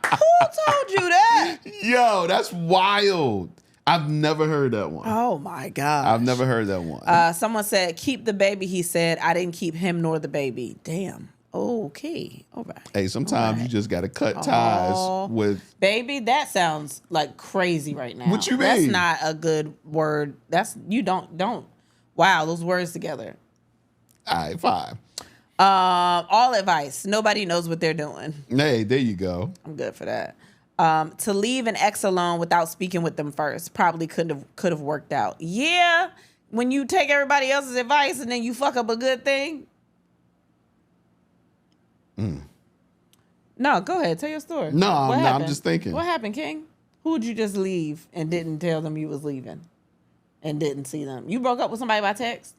Who told you that? Yo, that's wild. I've never heard that one. Oh my God. I've never heard that one. Someone said, keep the baby. He said, I didn't keep him nor the baby. Damn. Okay. All right. Hey, sometimes you just got to cut ties with... Baby, that sounds like crazy right now. What you mean? That's not a good word. You don't. Wow, those words together. All right, fine. All advice. Nobody knows what they're doing. Hey, there you go. I'm good for that. To leave an ex alone without speaking with them first probably could have worked out. Yeah, when you take everybody else's advice and then you fuck up a good thing. No, go ahead. Tell your story. No, I'm just thinking. What happened, King? Who'd you just leave and didn't tell them you was leaving and didn't see them? You broke up with somebody by text?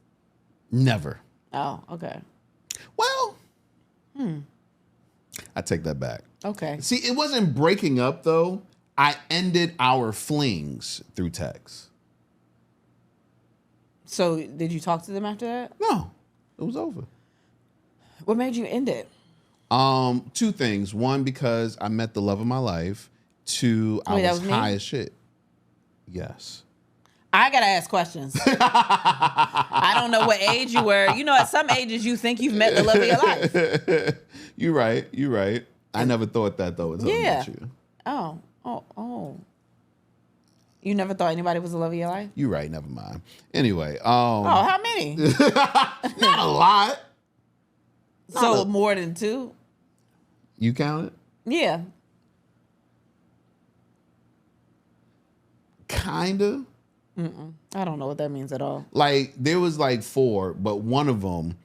Never. Oh, okay. Well, I take that back. Okay. See, it wasn't breaking up, though. I ended our flings through text. So did you talk to them after that? No, it was over. What made you end it? Two things. One, because I met the love of my life. Two, I was high as shit. Yes. I gotta ask questions. I don't know what age you were. You know, at some ages you think you've met the love of your life. You're right. I never thought that though until I met you. Oh. You never thought anybody was the love of your life? You're right. Never mind. Anyway. How many? Not a lot. So more than two? You count it? Yeah. Kinda. I don't know what that means at all. Like, there was like 4, but one of them,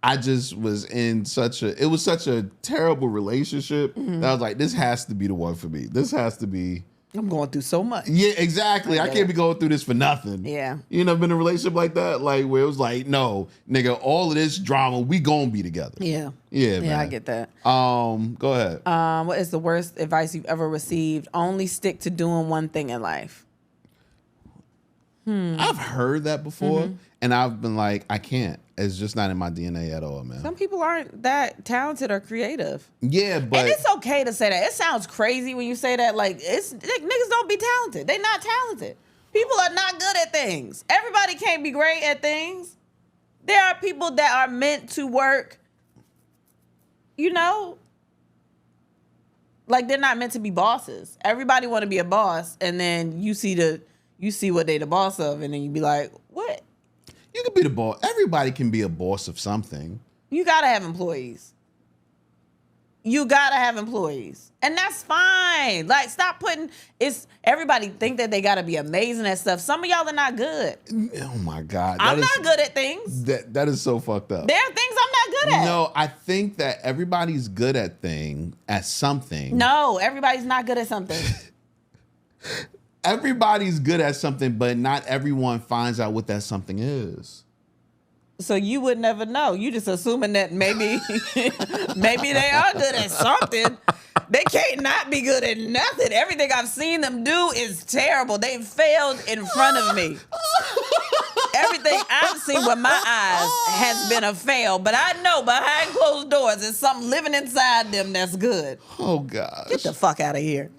I just was in such a terrible relationship that I was like, this has to be the one for me. This has to be. I'm going through so much. Yeah, exactly. I can't be going through this for nothing. Yeah. You know, been in a relationship like that, like where it was like, no, nigga, all of this drama, we gonna be together. Yeah. Yeah, man. I get that. Go ahead. What is the worst advice you've ever received? Only stick to doing one thing in life. I've heard that before, and I've been like, I can't. It's just not in my DNA at all, man. Some people aren't that talented or creative. Yeah, but... And it's okay to say that. It sounds crazy when you say that. Like, niggas don't be talented. They not talented. People are not good at things. Everybody can't be great at things. There are people that are meant to work, you know? Like, they're not meant to be bosses. Everybody want to be a boss, and then you see what they the boss of, and then you be like, what? You can be the boss. Everybody can be a boss of something. You gotta have employees. And that's fine. Like, stop putting everybody think that they gotta be amazing at stuff. Some of y'all are not good. Oh my God. I'm not good at things. That is so fucked up. There are things I'm not good at. No, I think that everybody's good at something. No, everybody's not good at something. Everybody's good at something, but not everyone finds out what that something is. So you would never know. You just assuming that maybe they are good at something. They can't not be good at nothing. Everything I've seen them do is terrible. They've failed in front of me. Everything I've seen with my eyes has been a fail, but I know behind closed doors there's something living inside them that's good. Oh, gosh. Get the fuck out of here.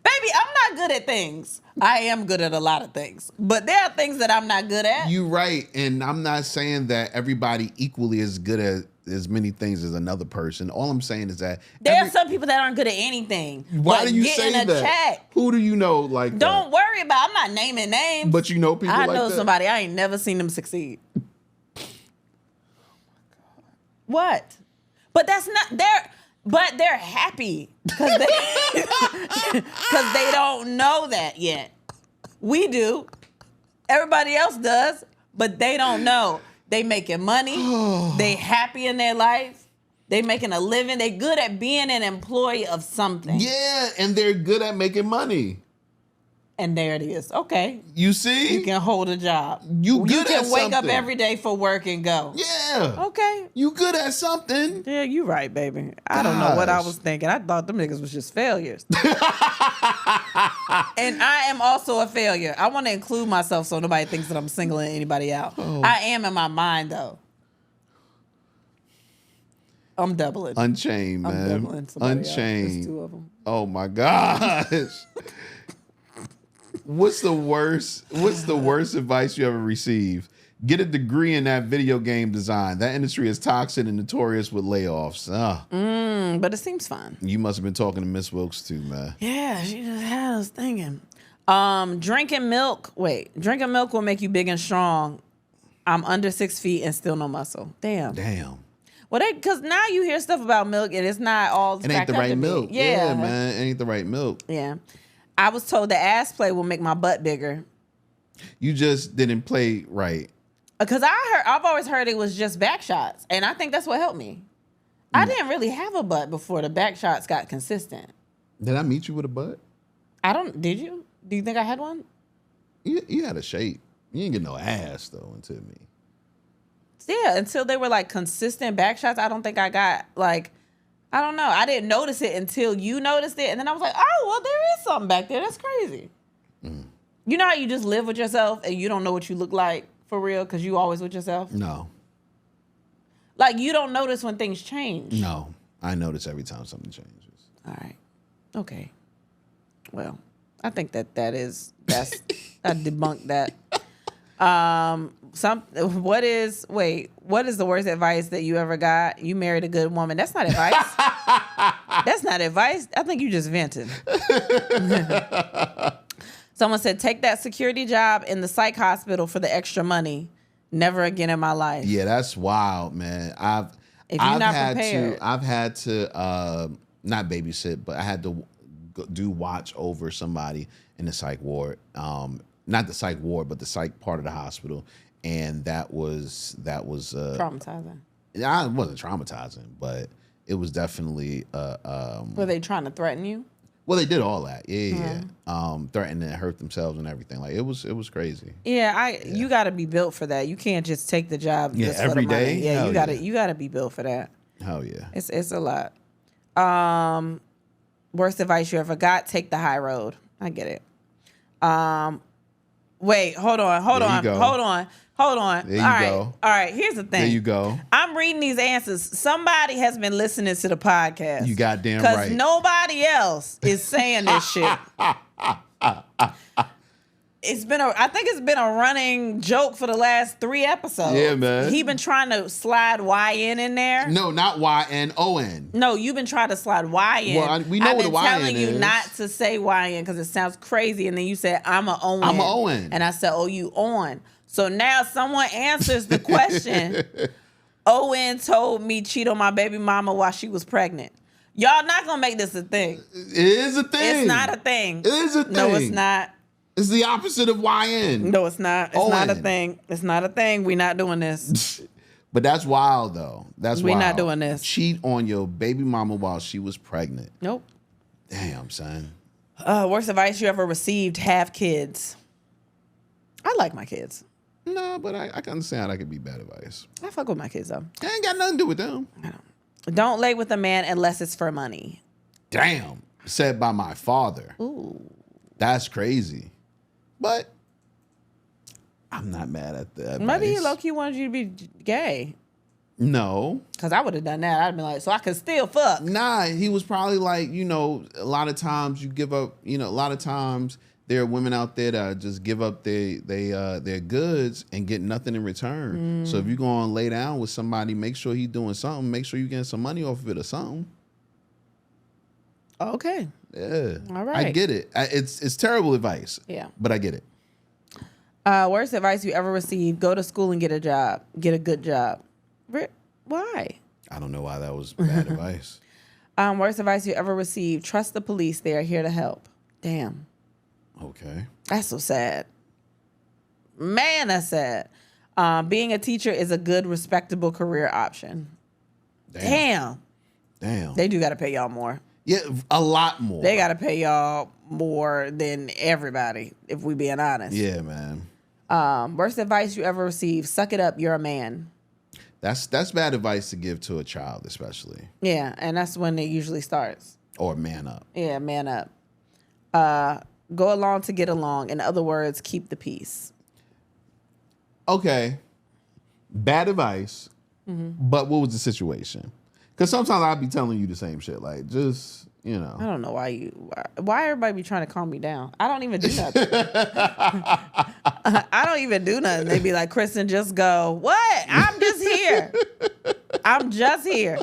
Baby, I'm not good at things. I am good at a lot of things. But there are things that I'm not good at. You're right. And I'm not saying that everybody equally is good at as many things as another person. All I'm saying is that there are some people that aren't good at anything. Why do you say that? Check. Who do you know like Don't worry about I'm not naming names. But you know people like that? I know somebody. I ain't never seen them succeed. What? But that's not but they're happy because they don't know that yet. We do. Everybody else does, but they don't know. They making money. They happy in their life. They making a living. They good at being an employee of something. Yeah, and they're good at making money. And there it is. Okay. You see? You can hold a job. You can wake up every day for work and go. Yeah. Okay. You good at something. Yeah, you right, baby. I don't know what I was thinking. I thought them niggas was just failures. And I am also a failure. I want to include myself so nobody thinks that I'm singling anybody out. I am in my mind, though. I'm doubling. Unchained, man. I'm doubling Unchained. There's two of them. Oh, my gosh. What's the worst advice you ever received? Get a degree in that video game design. That industry is toxic and notorious with layoffs. But it seems fun. You must have been talking to Miss Wilkes too, man. Yeah, she just had us thinking. Drinking milk will make you big and strong. I'm under 6 feet and still no muscle. Damn. Well, because now you hear stuff about milk and it's not all. It ain't the right milk. Yeah, man. It ain't the right milk. Yeah. I was told the ass play will make my butt bigger. You just didn't play right. Because I've always heard it was just back shots, and I think that's what helped me. I didn't really have a butt before the back shots got consistent. Did I meet you with a butt? Did you? Do you think I had one? You had a shape. You didn't get no ass though until me. Yeah, until they were like consistent back shots. I don't think I got like. I don't know. I didn't notice it until you noticed it. And then I was like, oh, well, there is something back there. That's crazy. You know how you just live with yourself and you don't know what you look like for real because you always with yourself? No. Like you don't notice when things change? No. I notice every time something changes. All right. Okay. Well, I think that's I debunked that. What is the worst advice that you ever got? You married a good woman. That's not advice. That's not advice. I think you just vented. Someone said, take that security job in the psych hospital for the extra money. Never again in my life. Yeah, that's wild, man. I've had to not babysit, but I had to do watch over somebody in the psych ward. Not the psych ward, but the psych part of the hospital. And that was traumatizing. Yeah, it wasn't traumatizing, but it was definitely were they trying to threaten you? Well, they did all that. Yeah. Threaten to hurt themselves and everything. Like it was crazy. Yeah, you got to be built for that. You can't just take the job just for every the money. day. Yeah, you got to be built for that. Hell yeah. It's a lot. Worst advice you ever got, take the high road. I get it. Wait, hold on. There you go. All right, here's the thing. There you go. I'm reading these answers. Somebody has been listening to the podcast. You goddamn right. Because nobody else is saying this shit. I think it's been a running joke for the last 3 episodes. Yeah, man. He been trying to slide YN in there. No, not YN, No, you've been trying to slide YN. Well, we know what a YN is. I've been telling you not to say YN because it sounds crazy, and then you said, I'm a ON. I'm a ON. And I said, oh, you on. So now someone answers the question. ON told me cheat on my baby mama while she was pregnant. Y'all not going to make this a thing. It is a thing. It's not a thing. It is a thing. No, it's not. It's the opposite of YN. No, it's not. It's not a thing. It's not a thing. We're not doing this. But that's wild, though. We're not doing this. Cheat on your baby mama while she was pregnant. Nope. Damn, son. Worst advice you ever received, have kids. I like my kids. No, but I can understand how that could be bad advice. I fuck with my kids, though. It ain't got nothing to do with them. Don't lay with a man unless it's for money. Damn. Said by my father. Ooh. That's crazy. But I'm not mad at that. Maybe he low-key wanted you to be gay. No. Because I would have done that. I'd have been like, so I could still fuck. Nah, he was probably like, you know, a lot of times you give up, you know, a lot of times there are women out there that just give up their goods and get nothing in return. So if you're going to lay down with somebody, make sure he's doing something. Make sure you're getting some money off of it or something. Okay. Yeah. All right. I get it. It's terrible advice. Yeah. But I get it. Worst advice you ever received: go to school and get a job. Get a good job. Why? I don't know why that was bad advice. Worst advice you ever received: trust the police. They are here to help. Damn. Okay. That's so sad. Man, that's sad. Being a teacher is a good, respectable career option. Damn. They do got to pay y'all more. Yeah, a lot more. They got to pay y'all more than everybody, if we being honest. Yeah, man. Worst advice you ever received: suck it up, you're a man. That's bad advice to give to a child, especially. Yeah, and that's when it usually starts. Or man up. Yeah, man up. Go along to get along. In other words, keep the peace. Okay. Bad advice, but what was the situation? Because sometimes I'll be telling you the same shit. Like, just, you know. I don't know why everybody be trying to calm me down. I don't even do nothing. I don't even do nothing. They be like, Kristen, just go. What? I'm just here. I'm just here.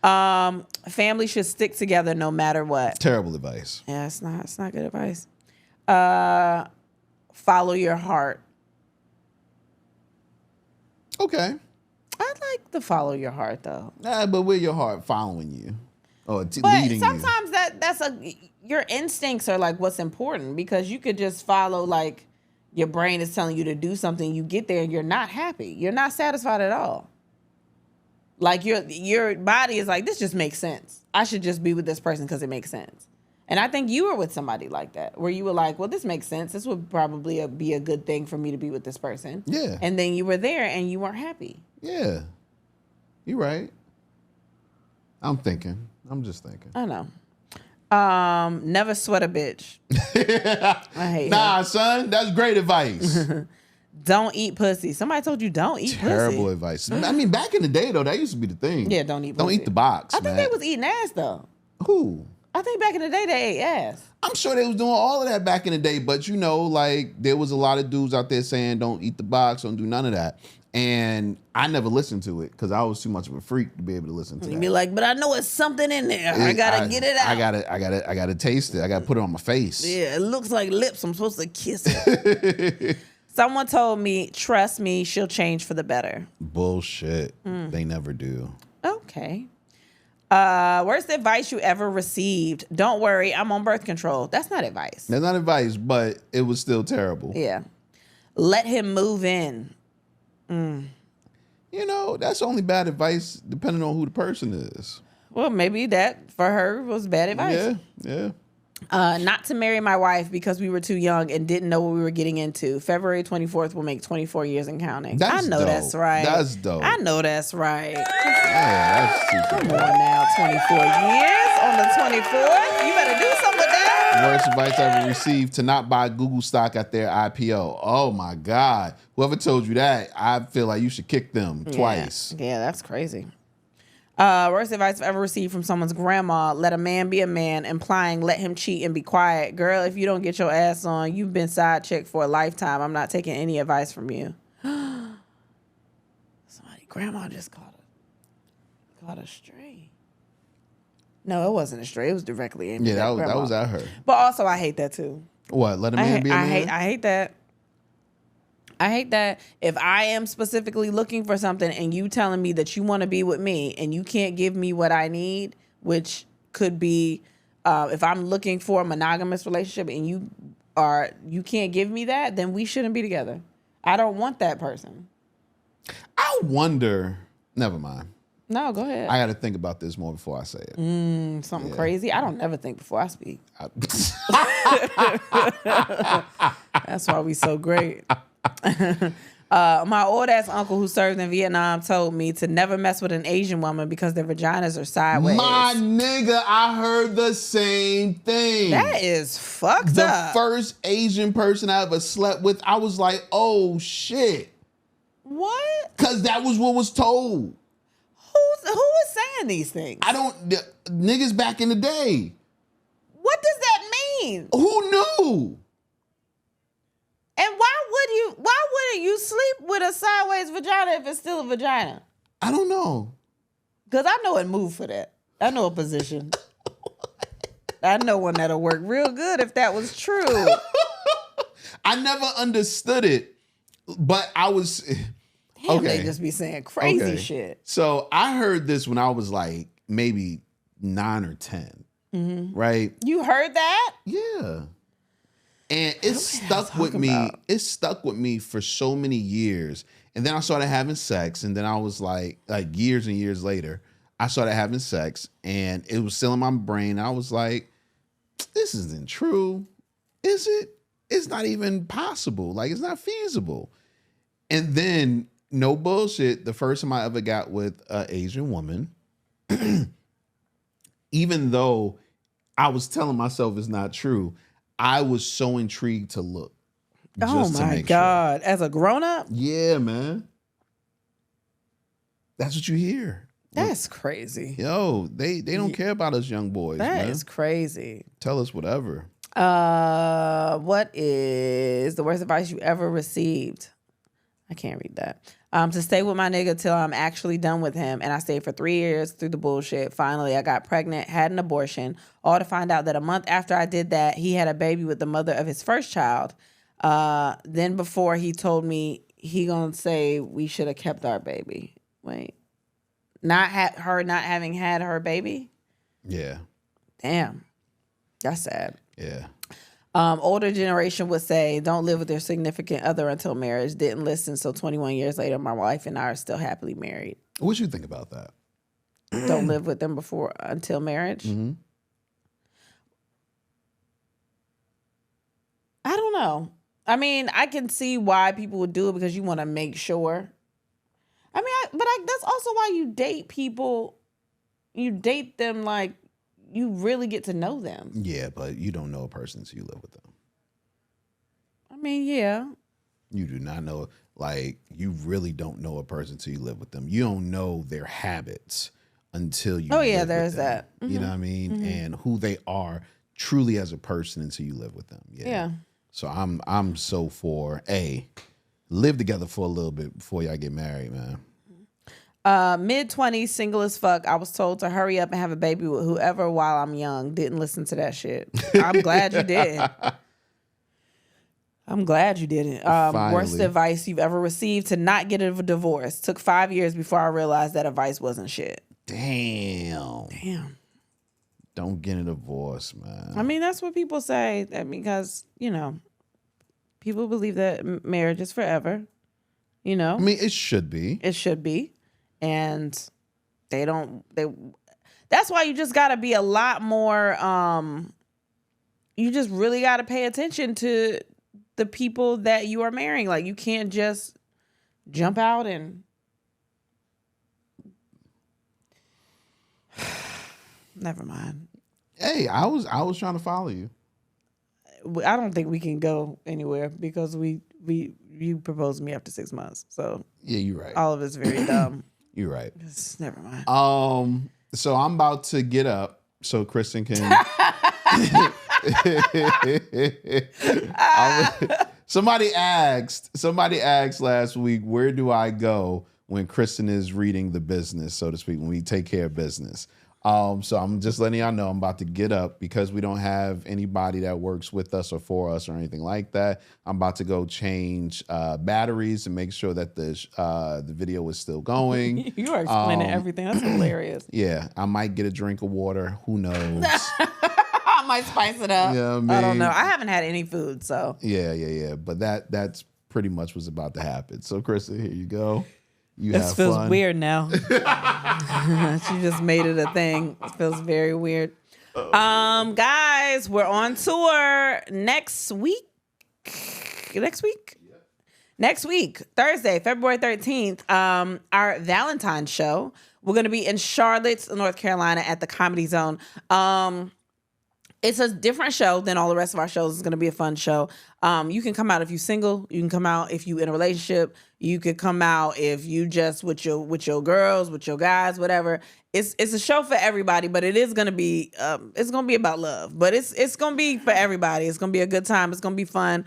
Family should stick together no matter what. Terrible advice. Yeah, it's not good advice. Follow your heart. Okay. I like to follow your heart though. But with your heart following you or But leading you. sometimes that's your instincts are like what's important, because you could just follow, like, your brain is telling you to do something, you get there and you're not happy. You're not satisfied at all. Like your body is like, this just makes sense. I should just be with this person because it makes sense. And I think you were with somebody like that, where you were like, well, this makes sense. This would probably be a good thing for me to be with this person. Yeah. And then you were there and you weren't happy. Yeah. You're right. I'm just thinking. I know. Never sweat a bitch. I hate Nah, her. son, that's great advice. Don't eat pussy. Somebody told you don't eat Terrible pussy. advice. I mean, back in the day, though, that used to be the thing. Yeah, don't eat pussy. Don't eat the box, I think they was eating ass, though. Who? I think back in the day, they ate ass. I'm sure they was doing all of that back in the day, but, you know, like, there was a lot of dudes out there saying don't eat the box, don't do none of that. And I never listened to it because I was too much of a freak to be able to listen to You'd that. be like, but I know it's something in there. I gotta get it out. I gotta taste it. I gotta put it on my face. Yeah, it looks like lips. I'm supposed to kiss it. Someone told me, trust me, she'll change for the better. Bullshit. They never do. Okay. Worst advice you ever received: don't worry, I'm on birth control. That's not advice. That's not advice, but it was still terrible. Yeah. Let him move in. You know, that's only bad advice depending on who the person is. Well, maybe that for her was bad advice. Yeah. Not to marry my wife because we were too young and didn't know what we were getting into. February 24th will make 24 years and counting. That's I know dope. that's right. That's dope. I know that's right. Yeah, that's super Come dope. on now, 24 years on the 24th. You better do something with that. Worst advice I ever received: to not buy Google stock at their IPO. Oh my God. Whoever told you that, I feel like you should kick them twice. Yeah, that's crazy. Worst advice I've ever received from someone's grandma: let a man be a man, implying let him cheat and be quiet. Girl, if you don't get your ass on, you've been side chick for a lifetime. I'm not taking any advice from you. Somebody, grandma just caught a stray. No, it wasn't a stray. It was directly aimed at Yeah, that grandma. was at her. But also, I hate that too. What? Let a man be a man? I hate that. I hate that if I am specifically looking for something and you telling me that you want to be with me and you can't give me what I need, which could be if I'm looking for a monogamous relationship and you can't give me that, then we shouldn't be together. I don't want that person. I wonder. Never mind. No, go ahead. I got to think about this more before I say it. Something crazy. I don't never think before I speak. That's why we so great. My old ass uncle who served in Vietnam told me to never mess with an Asian woman because their vaginas are sideways. My nigga, I heard the same thing. That is fucked The up. first Asian person I ever slept with, I was like, oh shit. What? Because that was what was told. Who is saying these things? Niggas back in the day. What does that mean? Who knew? And why wouldn't you sleep with a sideways vagina if it's still a vagina? I don't know. Because I know it moved for that. I know a position. I know one that'll work real good if that was true. I never understood it, but I was... Damn, they just be saying crazy shit. So I heard this when I was like maybe 9 or 10, right? You heard that? Yeah. And it stuck with me. It stuck with me for so many years. And then I started having sex. And then I was like years and years later, I started having sex. And it was still in my brain. I was like, this isn't true. Is it? It's not even possible. Like, it's not feasible. And then, no bullshit, the first time I ever got with an Asian woman, even though I was telling myself it's not true, I was so intrigued to look. Oh my God. Sure. As a grown-up? Yeah, man. That's what you hear. That's crazy. Yo, they don't care about us young boys. That is crazy. Tell us whatever. What is the worst advice you ever received? I can't read that. To stay with my nigga till I'm actually done with him. And I stayed for 3 years through the bullshit. Finally, I got pregnant, had an abortion, all to find out that a month after I did that, he had a baby with the mother of his first child. Then before he told me he gonna say we should have kept our baby. Wait. Not having had her baby? Yeah. Damn. That's sad. Yeah. Older generation would say, don't live with their significant other until marriage. Didn't listen, so 21 years later, my wife and I are still happily married. What you think about that? Don't live with them until marriage? Mm-hmm. I don't know. I mean, I can see why people would do it because you want to make sure. I mean, that's also why you date people. You date them like you really get to know them. Yeah, but you don't know a person until you live with them. I mean, yeah. You do not know, like, you really don't know a person until you live with them. You don't know their habits until you live with them. There's that. Mm-hmm. You know what I mean? Mm-hmm. And who they are truly as a person until you live with them. Yeah. So I'm so for, live together for a little bit before y'all get married, man. Mid-20s, single as fuck. I was told to hurry up and have a baby with whoever while I'm young. Didn't listen to that shit. I'm glad you didn't. I'm glad you didn't. Worst advice you've ever received: to not get a divorce. Took 5 years before I realized that advice wasn't shit. Damn. Don't get a divorce, man. I mean, that's what people say. Because, people believe that marriage is forever. I mean, it should be. It should be. And that's why you just got to be a lot more, you just really got to pay attention to the people that you are marrying. Like, you can't just jump out and never mind. Hey, I was trying to follow you. I don't think we can go anywhere because you proposed to me after 6 months. So yeah, you're right. All of it's very dumb. You're right. Never mind. So I'm about to get up so Kristen can. Somebody asked last week, where do I go when Kristen is reading the business, so to speak, when we take care of business? So I'm just letting y'all know I'm about to get up because we don't have anybody that works with us or for us or anything like that. I'm about to go change batteries and make sure that the video is still going. You are explaining everything. That's hilarious. Yeah, I might get a drink of water. Who knows? I might spice it up. Yeah, I don't know. I haven't had any food, so. Yeah. But that's pretty much what's about to happen. So, Kristen, here you go. This feels weird now. She just made it a thing. It feels very weird. Guys, we're on tour next week. Next week, Thursday, February 13th, our Valentine show. We're going to be in Charlotte, North Carolina at the Comedy Zone. It's a different show than all the rest of our shows. It's going to be a fun show. You can come out if you're single. You can come out if you in a relationship. You could come out if you just with your girls, with your guys, whatever. It's a show for everybody, but it is going to be about love. But it's going to be for everybody. It's going to be a good time. It's going to be fun.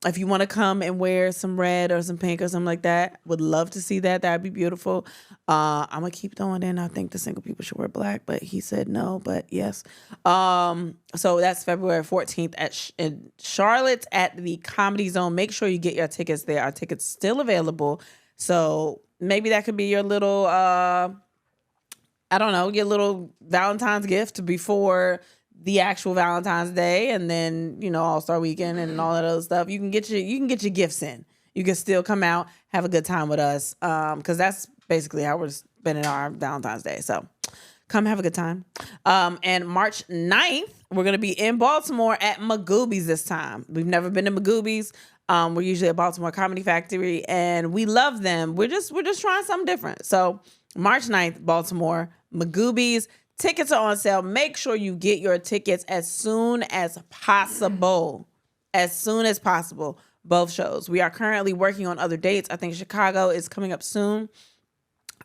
If you want to come and wear some red or some pink or something like that, would love to see that. That'd be beautiful. I'm going to keep throwing in. I think the single people should wear black, but he said no, but yes. So that's February 14th in Charlotte at the Comedy Zone. Make sure you get your tickets there. Our tickets still available. So maybe that could be your little, your little Valentine's gift before the actual Valentine's Day, and then All-Star Weekend and all that other stuff. You can get your gifts in. You can still come out, have a good time with us, because that's basically how we're spending our Valentine's Day. So come have a good time. And March 9th, we're gonna be in Baltimore at Magooby's this time. We've never been to Magooby's. We're usually at Baltimore Comedy Factory, and we love them. We're just trying something different. So March 9th, Baltimore, Magooby's. Tickets are on sale. Make sure you get your tickets as soon as possible. As soon as possible. Both shows. We are currently working on other dates. I think Chicago is coming up soon.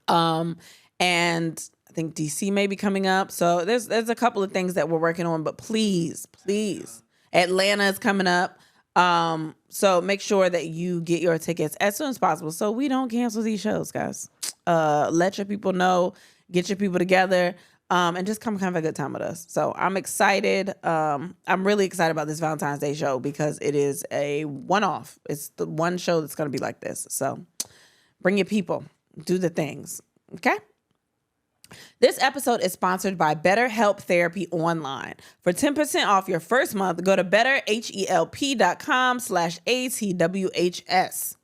And I think DC may be coming up. So there's a couple of things that we're working on, but please, Atlanta is coming up. So make sure that you get your tickets as soon as possible so we don't cancel these shows, guys. Let your people know. Get your people together. And just come have a good time with us. So I'm excited. I'm really excited about this Valentine's Day show because it is a one-off. It's the one show that's going to be like this. So bring your people. Do the things. Okay? This episode is sponsored by BetterHelp Therapy Online. For 10% off your first month, go to betterhelp.com/ATWHS.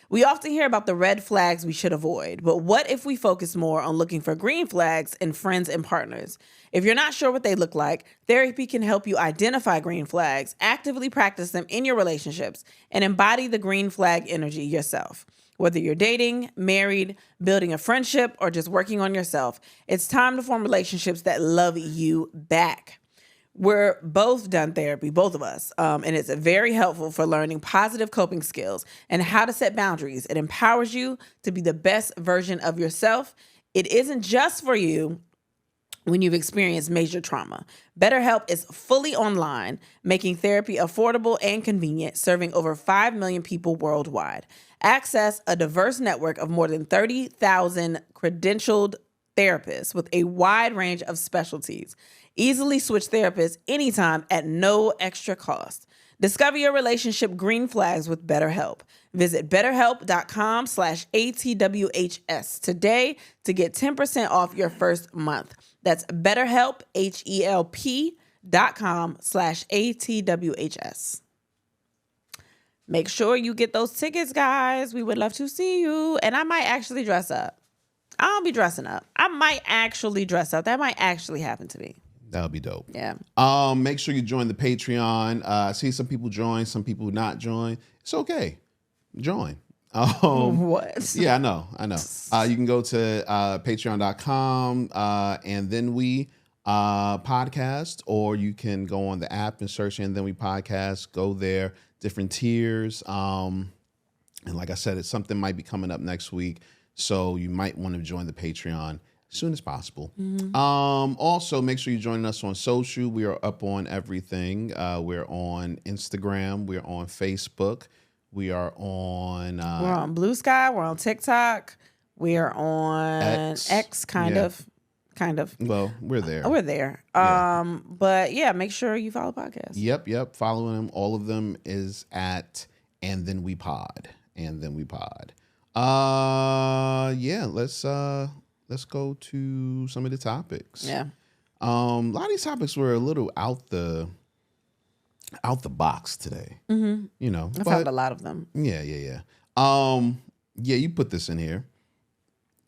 We often hear about the red flags we should avoid, but what if we focus more on looking for green flags in friends and partners? If you're not sure what they look like, therapy can help you identify green flags, actively practice them in your relationships, and embody the green flag energy yourself. Whether you're dating, married, building a friendship, or just working on yourself, it's time to form relationships that love you back. We're both done therapy, both of us, and it's very helpful for learning positive coping skills and how to set boundaries. It empowers you to be the best version of yourself. It isn't just for you when you've experienced major trauma. BetterHelp is fully online, making therapy affordable and convenient, serving over 5 million people worldwide. Access a diverse network of more than 30,000 credentialed therapists with a wide range of specialties. Easily switch therapists anytime at no extra cost. Discover your relationship green flags with BetterHelp. Visit betterhelp.com/ATWHS today to get 10% off your first month. That's BetterHelp, HELP.com/ATWHS. Make sure you get those tickets, guys. We would love to see you. And I might actually dress up. I'll be dressing up. I might actually dress up. That might actually happen to me. That'll be dope. Yeah. Make sure you join the Patreon. I see some people join, some people not join. It's okay. Join. What? Yeah, I know. You can go to patreon.com and then we podcast, or you can go on the app and search and then we podcast. Go there. Different tiers. And like I said, something might be coming up next week. So you might want to join the Patreon as soon as possible. Mm-hmm. Also, make sure you join us on social. We are up on everything. We're on Instagram. We're on Facebook. We are on... we're on Blue Sky. We're on TikTok. We are on X kind of. Well, we're there. We're there. Yeah. But yeah, make sure you follow the podcast. Yep. Follow them. All of them is at And Then We Pod. And Then We Pod. Yeah, let's go to some of the topics. Yeah. A lot of these topics were a little out the box today. Mm-hmm. You know, I found a lot of them. Yeah. Yeah, you put this in here.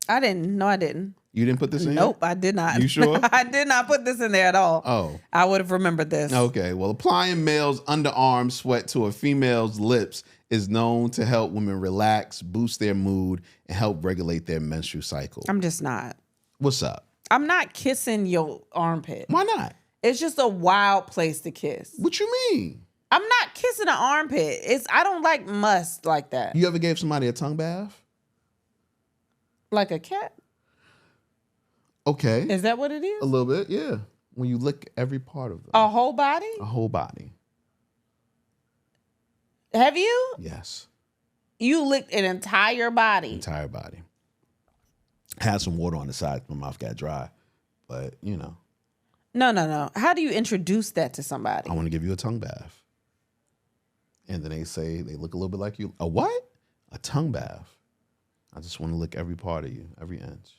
I didn't. No, I didn't. You didn't put this in? Nope, I did not. You sure? I did not put this in there at all. Oh. I would have remembered this. Okay. Well, applying male's underarm sweat to a female's lips is known to help women relax, boost their mood, and help regulate their menstrual cycle. I'm just not. What's up? I'm not kissing your armpit. Why not? It's just a wild place to kiss. What you mean? I'm not kissing an armpit. I don't like must like that. You ever gave somebody a tongue bath? Like a cat? Okay. Is that what it is? A little bit, yeah. When you lick every part of them. A whole body? A whole body. Have you? Yes. You licked an entire body? Entire body. Had some water on the side. My mouth got dry. But, you know. No. How do you introduce that to somebody? I want to give you a tongue bath. And then they say they look a little bit like you. A what? A tongue bath. I just want to lick every part of you, every inch.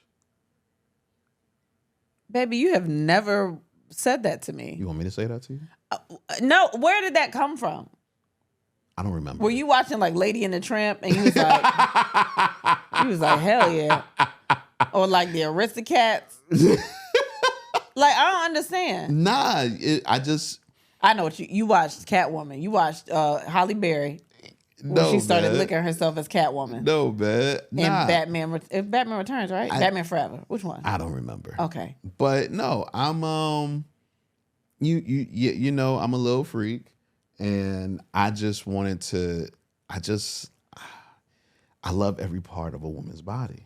Baby, you have never said that to me. You want me to say that to you? No, where did that come from? I don't remember. Were you watching like Lady and the Tramp and you was like, hell yeah. Or like the Aristocats? Like, I don't understand. Nah, I know what you watched Catwoman. You watched Halle Berry when she started licking herself as Catwoman. No, man. Nah. And Batman Returns, right? Batman Forever. Which one? I don't remember. Okay. But no, I'm you know, I'm a little freak, and I just wanted to. I love every part of a woman's body.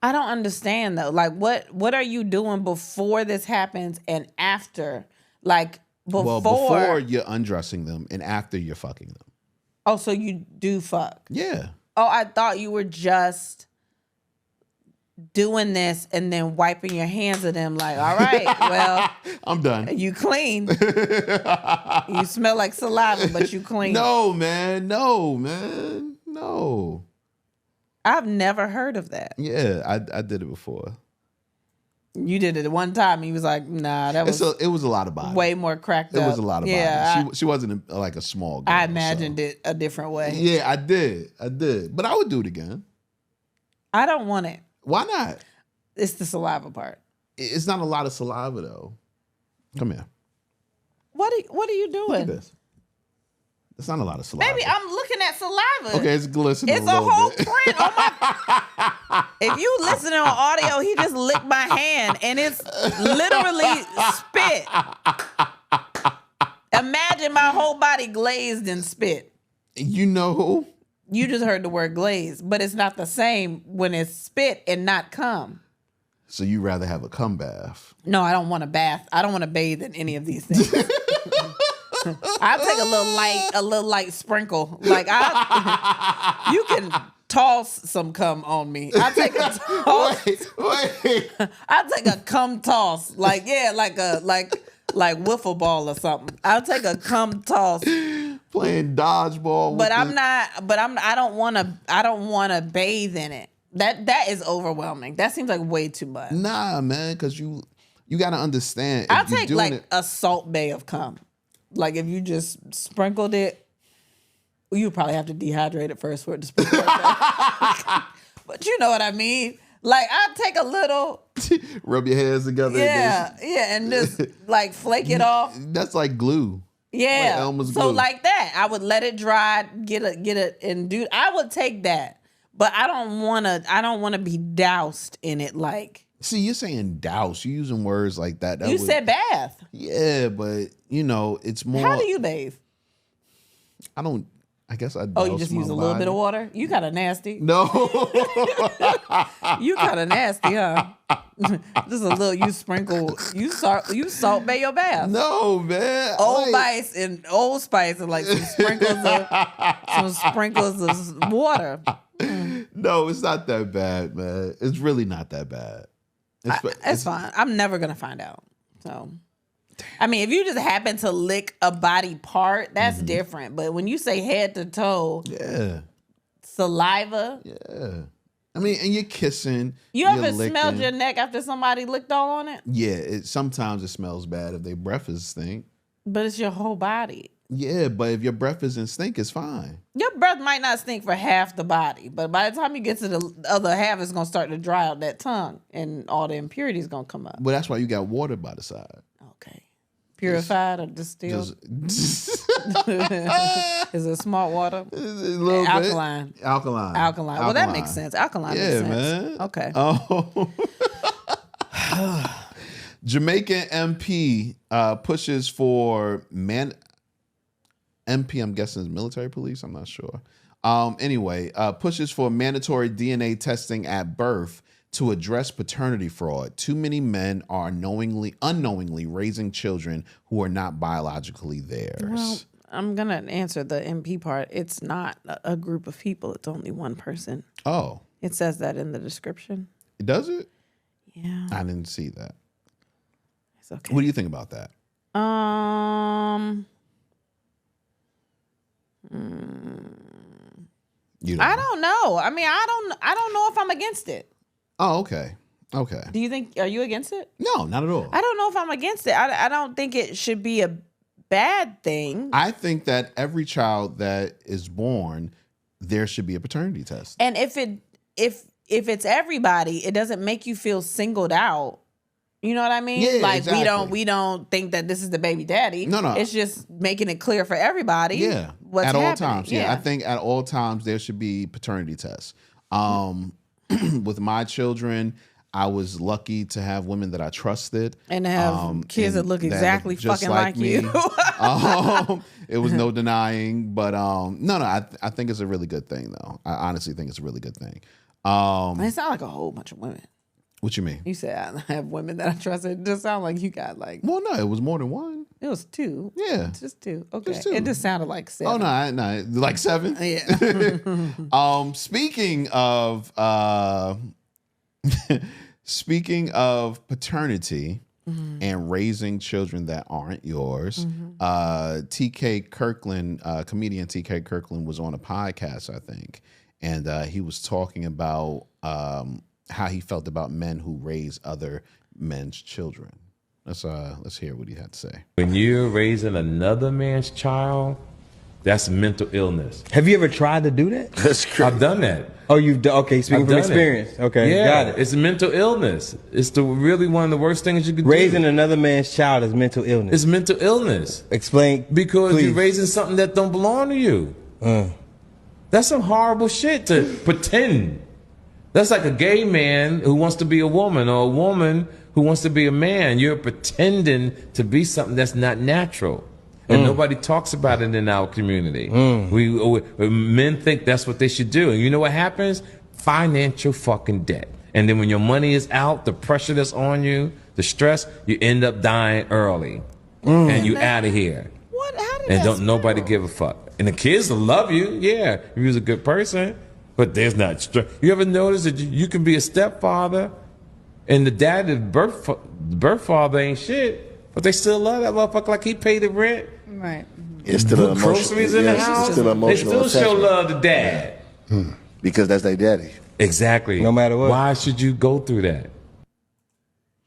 I don't understand though. Like, what are you doing before this happens and after? Like before you're undressing them and after you're fucking them. Oh, so you do fuck? Yeah. Oh, I thought you were just doing this and then wiping your hands at them. Like, all right, well, I'm done. You clean. You smell like saliva, but you clean. No, man. No. I've never heard of that. Yeah, I did it before. You did it one time and he was like, nah, it was a lot of body. Way more cracked up. It was a lot of body. She wasn't like a small girl. I imagined it a different way. Yeah, I did. But I would do it again. I don't want it. Why not? It's the saliva part. It's not a lot of saliva though. Come here. What are you doing? Look at this. It's not a lot of saliva. Baby, I'm looking at saliva. Okay, it's glistening. It's a whole print on my. If you listen on audio, he just licked my hand and it's literally spit. Imagine my whole body glazed in spit. You know who? You just heard the word glazed, but it's not the same when it's spit and not cum. So you rather have a cum bath? No, I don't want a bath. I don't want to bathe in any of these things. I'll take a little light sprinkle. Like you can toss some cum on me. I'll take a toss. Wait. I'll take a cum toss. Like wiffle ball or something. I'll take a cum toss. Playing dodgeball. I don't want to bathe in it. That is overwhelming. That seems like way too much. Nah, man, because you got to understand. I'll take like a salt bay of cum. Like if you just sprinkled it, you probably have to dehydrate it first for it to sprinkle. But you know what I mean. Like I'll take a little, rub your hands together. Yeah, and just like flake it off. That's like glue. Yeah, like Elmer's so glue. like that, I would let it dry, get it, and do. I would take that, but I don't want to be doused in it. Like, see, you're saying douse. You're using words like that. You said bath. Yeah, but you know, it's more. How do you bathe? I guess I. Oh, you just use a little bit of water. You kind of nasty. No. You kind of nasty, huh? Just a little. You sprinkle. You salt bay your bath. No, man. Old Spice and like some sprinkles of water. No, it's not that bad, man. It's really not that bad. It's fine. I'm never gonna find out. So, I mean, if you just happen to lick a body part, that's different. But when you say head to toe, yeah, saliva, yeah. I mean, and you're kissing. You ever smelled your neck after somebody licked all on it? Yeah, sometimes it smells bad if their breath is stink. But it's your whole body. Yeah, but if your breath isn't stink, it's fine. Your breath might not stink for half the body, but by the time you get to the other half, it's gonna start to dry out that tongue, and all the impurities gonna come up. Well, that's why you got water by the side. Okay, purified or distilled? Is it smart water? A little alkaline. Bit. Alkaline. Well, that makes sense. Alkaline makes sense. Man. Okay. Oh. Jamaican MP pushes for MP, I'm guessing is military police. I'm not sure. Anyway, pushes for mandatory DNA testing at birth to address paternity fraud. Too many men are unknowingly raising children who are not biologically theirs. Well, I'm going to answer the MP part. It's not a group of people. It's only one person. Oh. It says that in the description. Does it? Yeah. I didn't see that. It's okay. What do you think about that? I don't know. I mean, I don't know if I'm against it. Oh, okay. Okay. Do you think, are you against it? No, not at all. I don't know if I'm against it. I don't think it should be a bad thing. I think that every child that is born, there should be a paternity test. And if it's everybody, it doesn't make you feel singled out. You know what I mean? Yeah, like exactly. we don't think that this is the baby daddy. No. It's just making it clear for everybody. Yeah. What's at all happening. times. Yeah. I think at all times there should be paternity tests. With my children, I was lucky to have women that I trusted. And to have kids that look exactly just fucking like me. you. It was no denying. But I think it's a really good thing, though. I honestly think it's a really good thing. It's not like a whole bunch of women. What you mean? You said I have women that I trusted. It just sound like you got like. Well, no, it was more than one. It was two. Yeah. Just two. Okay. Just two. It just sounded like seven. Oh, no, like seven? Yeah. Speaking of paternity and raising children that aren't yours, TK Kirkland, comedian TK Kirkland was on a podcast, I think, and he was talking about how he felt about men who raise other men's children. Let's hear what he had to say. When you're raising another man's child, that's mental illness. Have you ever tried to do that? That's crazy. I've done that. Oh, you've done. Okay, speaking from experience. It. Okay, yeah, got it. It's mental illness. It's really one of the worst things you can do. Raising another man's child is mental illness. It's mental illness. Explain, because please. You're raising something that don't belong to you. That's some horrible shit to pretend. That's like a gay man who wants to be a woman, or a woman who wants to be a man. You're pretending to be something that's not natural. And nobody talks about it in our community. Men think that's what they should do. And you know what happens? Financial fucking debt. And then when your money is out, the pressure that's on you, the stress, you end up dying early. And you out of here. What? How did and that don't spell? Nobody give a fuck. And the kids will love you, yeah, if you're a good person. But there's not stress. You ever notice that you can be a stepfather and the dad, the birth father ain't shit, but they still love that motherfucker like he paid the rent. Right. It's still an groceries in the house. They still show love to dad. Because that's their daddy. Exactly. No matter what. Why should you go through that?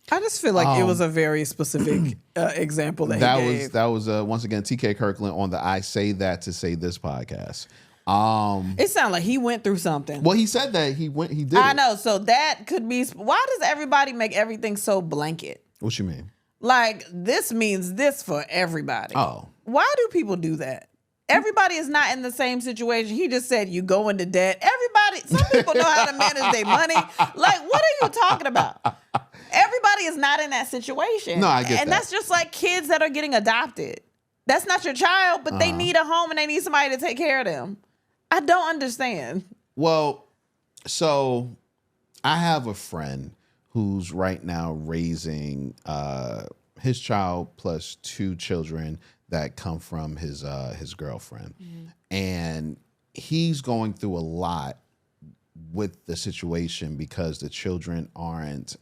I just feel like it was a very specific example that he gave. That was once again TK Kirkland on the I Say That to Say This podcast. It sounded like he went through something. Well, he said that he did. I know. So that could be. Why does everybody make everything so blanket? What you mean? Like this means this for everybody. Oh. Why do people do that? Everybody is not in the same situation. He just said you go into debt. Some people know how to manage their money. Like, what are you talking about? Everybody is not in that situation. No, I get that. And that's just like kids that are getting adopted. That's not your child, but they need a home and they need somebody to take care of them. I don't understand. Well, so I have a friend who's right now raising his child plus two children that come from his girlfriend. And he's going through a lot with the situation because the children aren't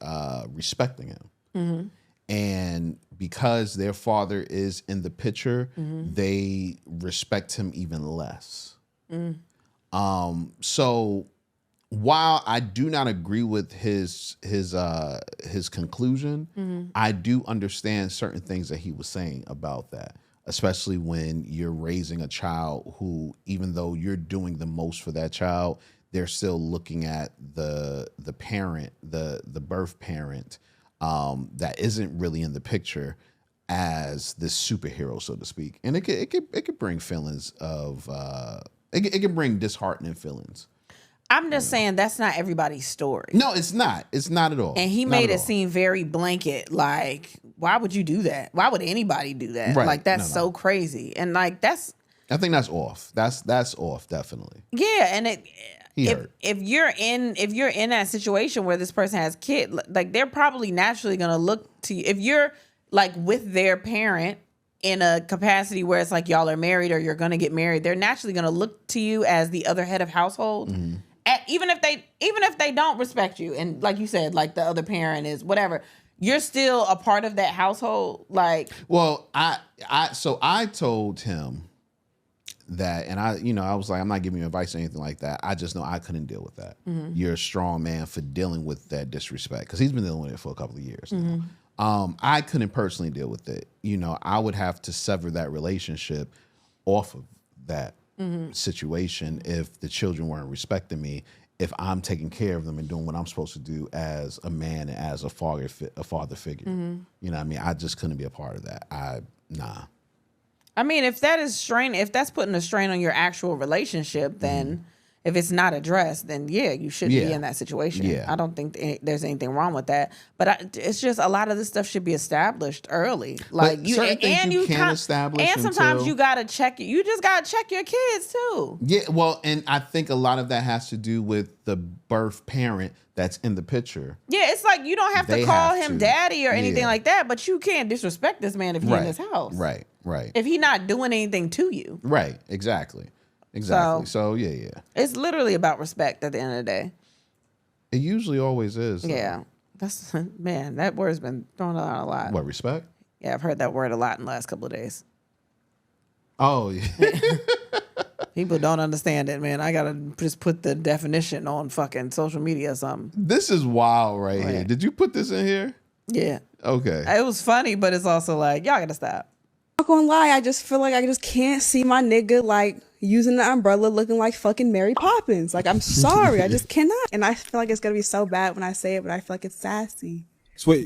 respecting him. And because their father is in the picture, they respect him even less. So while I do not agree with his conclusion, I do understand certain things that he was saying about that, especially when you're raising a child who, even though you're doing the most for that child, they're still looking at the parent, the birth parent, that isn't really in the picture as this superhero, so to speak. And it could bring feelings of it can bring disheartening feelings. I'm just saying that's not everybody's story. No, it's not. It's not at all. And he Not made at it all. seem very blanket. Like, why would you do that? Why would anybody do that? Right. Like, that's No. so crazy. And like, that's. I think that's off. That's off, definitely. Yeah, and if you're in that situation where this person has kids, like they're probably naturally gonna look to you. If you're like with their parent in a capacity where it's like y'all are married or you're gonna get married, they're naturally gonna look to you as the other head of household. Mm-hmm. Even if they don't respect you, and like you said, like the other parent is whatever, you're still a part of that household. Like, well, I told him that, and I was like, I'm not giving you advice or anything like that. I just know I couldn't deal with that. Mm-hmm. You're a strong man for dealing with that disrespect, because he's been dealing with it for a couple of years now. I couldn't personally deal with it. I would have to sever that relationship off of that situation if the children weren't respecting me, if I'm taking care of them and doing what I'm supposed to do as a man and as a father figure. You know what I mean? I just couldn't be a part of that. Nah. I mean, if that's putting a strain on your actual relationship, then if it's not addressed, then yeah, you shouldn't be in that situation. Yeah. I don't think there's anything wrong with that. But it's just a lot of this stuff should be established early. Like you can't establish, and sometimes you gotta check. You just gotta check your kids too. Yeah, well, and I think a lot of that has to do with the birth parent that's in the picture. Yeah, it's like you don't have to call him daddy or anything like that, but you can't disrespect this man if he's in his house. Right. If he's not doing anything to you. Right, exactly. So yeah. It's literally about respect at the end of the day. It usually always is. Yeah. Man, that word's been thrown out a lot. What, respect? Yeah, I've heard that word a lot in the last couple of days. Oh, yeah. People don't understand it, man. I gotta just put the definition on fucking social media or something. This is wild right here. Did you put this in here? Yeah. Okay. It was funny, but it's also like, y'all gotta stop. I'm not gonna lie, I just feel like I just can't see my nigga like using the umbrella looking like fucking Mary Poppins. Like, I'm sorry, I just cannot. And I feel like it's gonna be so bad when I say it, but I feel like it's sassy. Wait,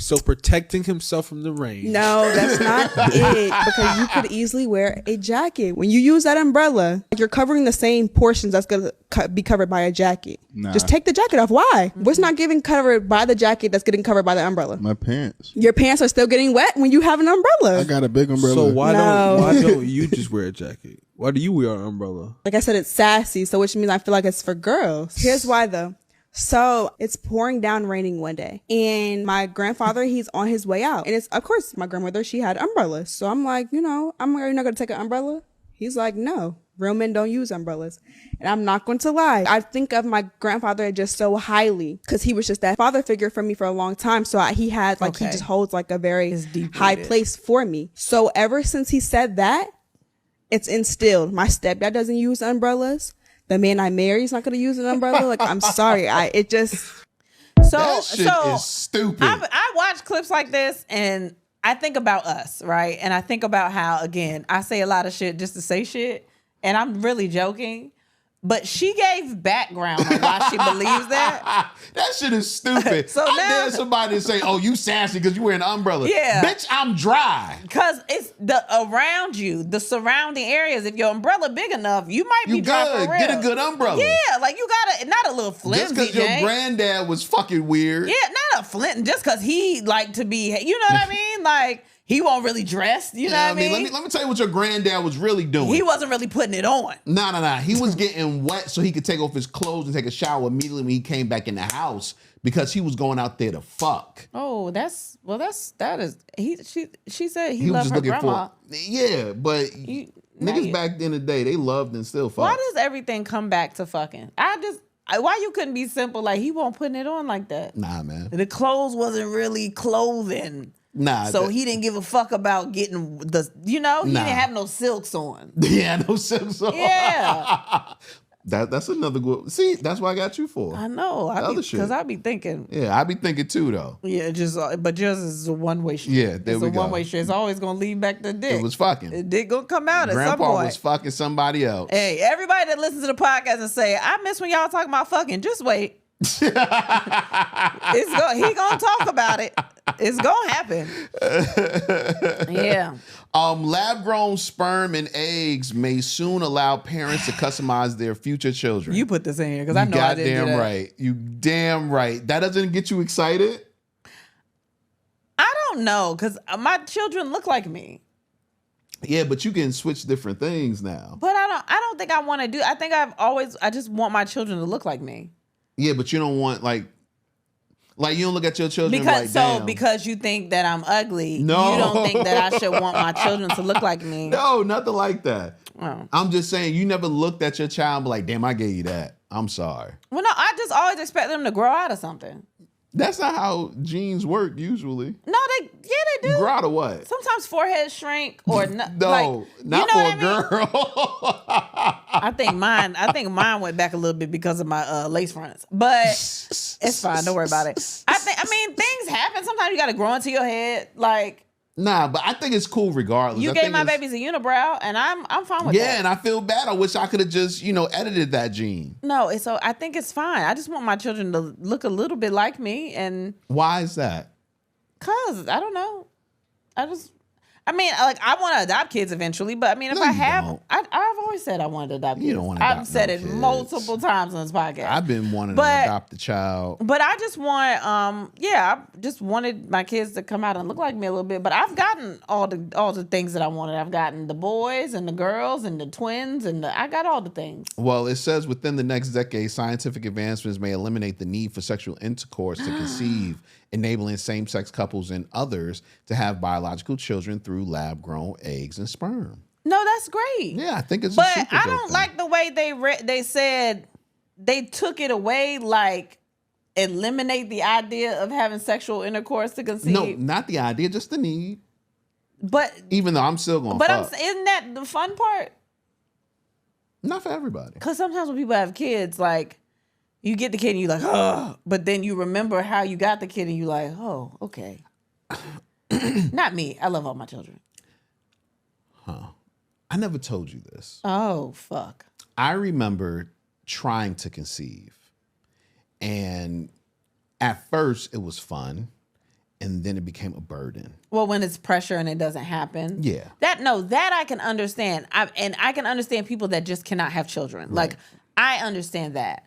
so protecting himself from the rain. No, that's not it. Because you could easily wear a jacket. When you use that umbrella, you're covering the same portions that's going to be covered by a jacket. Nah. Just take the jacket off. Why? What's not getting covered by the jacket that's getting covered by the umbrella? My pants. Your pants are still getting wet when you have an umbrella. I got a big umbrella. So why don't you just wear a jacket? Why do you wear an umbrella? Like I said, it's sassy, so which means I feel like it's for girls. Here's why though. So it's pouring down raining one day, and my grandfather, he's on his way out, and it's, of course, my grandmother, she had umbrellas. So I'm like, I'm really not going to take an umbrella. He's like, no, real men don't use umbrellas. And I'm not going to lie. I think of my grandfather just so highly because he was just that father figure for me for a long time. So he had he just holds like a very high place for me. So ever since he said that, it's instilled. My stepdad doesn't use umbrellas. The man I marry is not going to use an umbrella. Like, I'm sorry. That shit is stupid. I watch clips like this and I think about us, right? And I think about how, again, I say a lot of shit just to say shit, and I'm really joking. But she gave background on why she believes that. That shit is stupid. So I now, dare somebody to say, "Oh, you sassy because you wearing an umbrella." Yeah, bitch, I'm dry. Because it's around you, the surrounding areas. If your umbrella big enough, you might be dry for real. Get a good umbrella. Yeah, like you gotta not a little flimsy. Just because your granddad was fucking weird. Yeah, not a flint. Just because he liked to be, you know what I mean? Like. He won't really dress, you know what I mean? Let me tell you what your granddad was really doing. He wasn't really putting it on. Nah. He was getting wet so he could take off his clothes and take a shower immediately when he came back in the house because he was going out there to fuck. Oh, she said he loved was just her grandma. Yeah, but niggas back in the day, they loved and still fucked. Why does everything come back to fucking? Why you couldn't be simple like he won't putting it on like that? Nah, man. The clothes wasn't really clothing. Nah. So he didn't give a fuck about getting he didn't have no silks on. Yeah, no silks on. Yeah. That's another good. See, that's what I got you for. I know. Because I be thinking. Yeah, I be thinking too though. Yeah, but just is a one-way street. Yeah, there we go. It's a one-way street. It's always gonna lead back to dick. It was fucking. The dick gonna come out at some point. Grandpa was fucking somebody else. Hey, everybody that listens to the podcast and say, I miss when y'all talking about fucking, just wait. He gonna talk about it. It's gonna happen. Yeah. Lab-grown sperm and eggs may soon allow parents to customize their future children. You put this in here because I know I didn't do that. Right. You damn right. That doesn't get you excited? I don't know because my children look like me. Yeah, but you can switch different things now. But I don't think I want to do. I think I just want my children to look like me. Yeah, but you don't want like you don't look at your children because you think that I'm ugly. No. You don't think that I should want my children to look like me. No, nothing like that. Oh. I'm just saying you never looked at your child and be like, damn, I gave you that. I'm sorry. Well, no, I just always expect them to grow out of something. That's not how genes work usually. No, they do. Grow out of what? Sometimes foreheads shrink or not for a girl. I think mine went back a little bit because of my lace fronts, but it's fine. Don't worry about it. I mean, things happen. Sometimes you got to grow into your head. Like, nah, but I think it's cool regardless. You gave my babies a unibrow, and I'm fine with that. Yeah, and I feel bad. I wish I could have just edited that gene. No, so I think it's fine. I just want my children to look a little bit like me. And why is that? Cause I don't know. I want to adopt kids eventually, but I mean, if I have, I've always said I wanted to adopt kids. You don't want to adopt I've said it kids. multiple times on this podcast. I've been wanting to adopt a child. But I just want, I just wanted my kids to come out and look like me a little bit. But I've gotten all the things that I wanted. I've gotten the boys and the girls and the twins I got all the things. Well, it says within the next decade, scientific advancements may eliminate the need for sexual intercourse to conceive, enabling same-sex couples and others to have biological children through lab-grown eggs and sperm. No, that's great. Yeah, I think it's but a super I don't like the way they said they took it away, like eliminate the idea of having sexual intercourse to conceive. No, not the idea, just the need. But even though I'm still going to fuck. Isn't that the fun part? Not for everybody. Because sometimes when people have kids, like, you get the kid and you're like, oh, but then you remember how you got the kid and you're like, oh, okay. Not me. I love all my children. Huh. I never told you this. Oh, fuck. I remember trying to conceive. And at first it was fun. And then it became a burden. Well, when it's pressure and it doesn't happen. Yeah. That I can understand. I can understand people that just cannot have children. Right. Like, I understand that.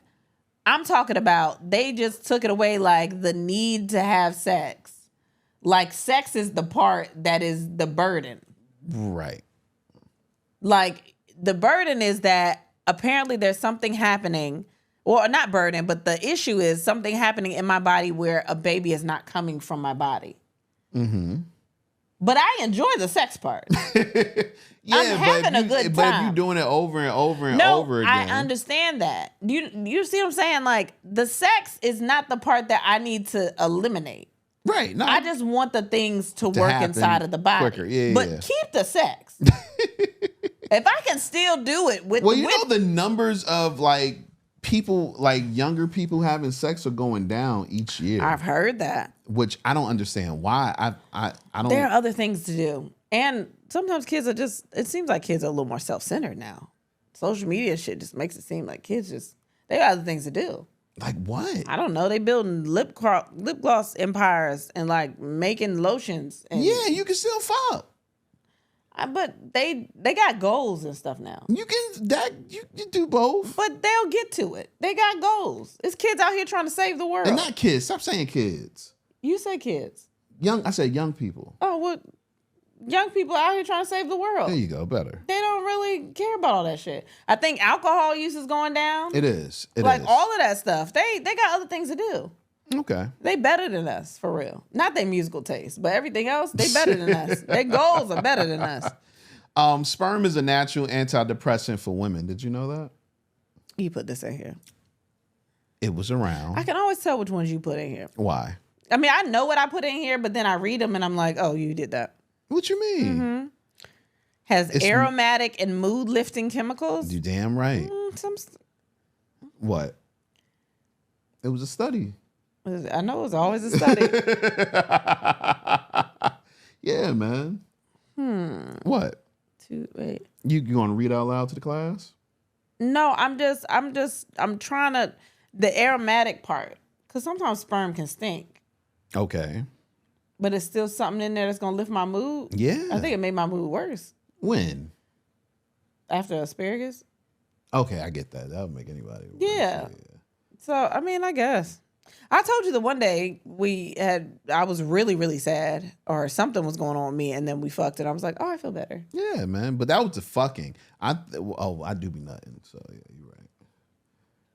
I'm talking about they just took it away, like the need to have sex. Like, sex is the part that is the burden. Right. Like, the burden is that apparently there's something happening, or not burden, but the issue is something happening in my body where a baby is not coming from my body. Mm-hmm. But I enjoy the sex part. Yeah, I'm having a good time. But if you're doing it over and over and over again. I understand that. You see what I'm saying? Like, the sex is not the part that I need to eliminate. Right. No, I just want the things to work inside of the body. Quicker. Yeah, but keep the sex. If I can still do it with... Well, you know the numbers of, like, people, like, younger people having sex are going down each year. I've heard that. Which I don't understand why. I don't... There are other things to do. And sometimes kids are just... It seems like kids are a little more self-centered now. Social media shit just makes it seem like kids just... They got other things to do. Like what? I don't know. They building lip gloss empires and like making lotions. And, yeah, you can still fuck. But they got goals and stuff now. You do both. But they'll get to it. They got goals. It's kids out here trying to save the world. And not kids. Stop saying kids. You say kids. I said young people. Oh, well, young people out here trying to save the world. There you go. Better. They don't really care about all that shit. I think alcohol use is going down. It is. Like all of that stuff. They got other things to do. Okay. They better than us, for real. Not their musical taste, but everything else, they better than us. Their goals are better than us. Sperm is a natural antidepressant for women. Did you know that? You put this in here. It was around. I can always tell which ones you put in here. Why? I mean, I know what I put in here, but then I read them and I'm like, oh, you did that. What you mean? Mm-hmm. It's aromatic and mood-lifting chemicals. You damn right. What? It was a study. I know it was always a study. Yeah, man. What? Wait. You going to read out loud to the class? No, I'm trying to, the aromatic part. Because sometimes sperm can stink. Okay. But it's still something in there that's gonna lift my mood. Yeah. I think it made my mood worse When? after asparagus. Okay, I get that. That would make anybody. Worse. Yeah. So I mean, I guess I told you the one day I was really, really sad or something was going on with me, and then we fucked and I was like, oh, I feel better. Yeah, man. But that was the fucking. I do be nutting. So yeah, you're right.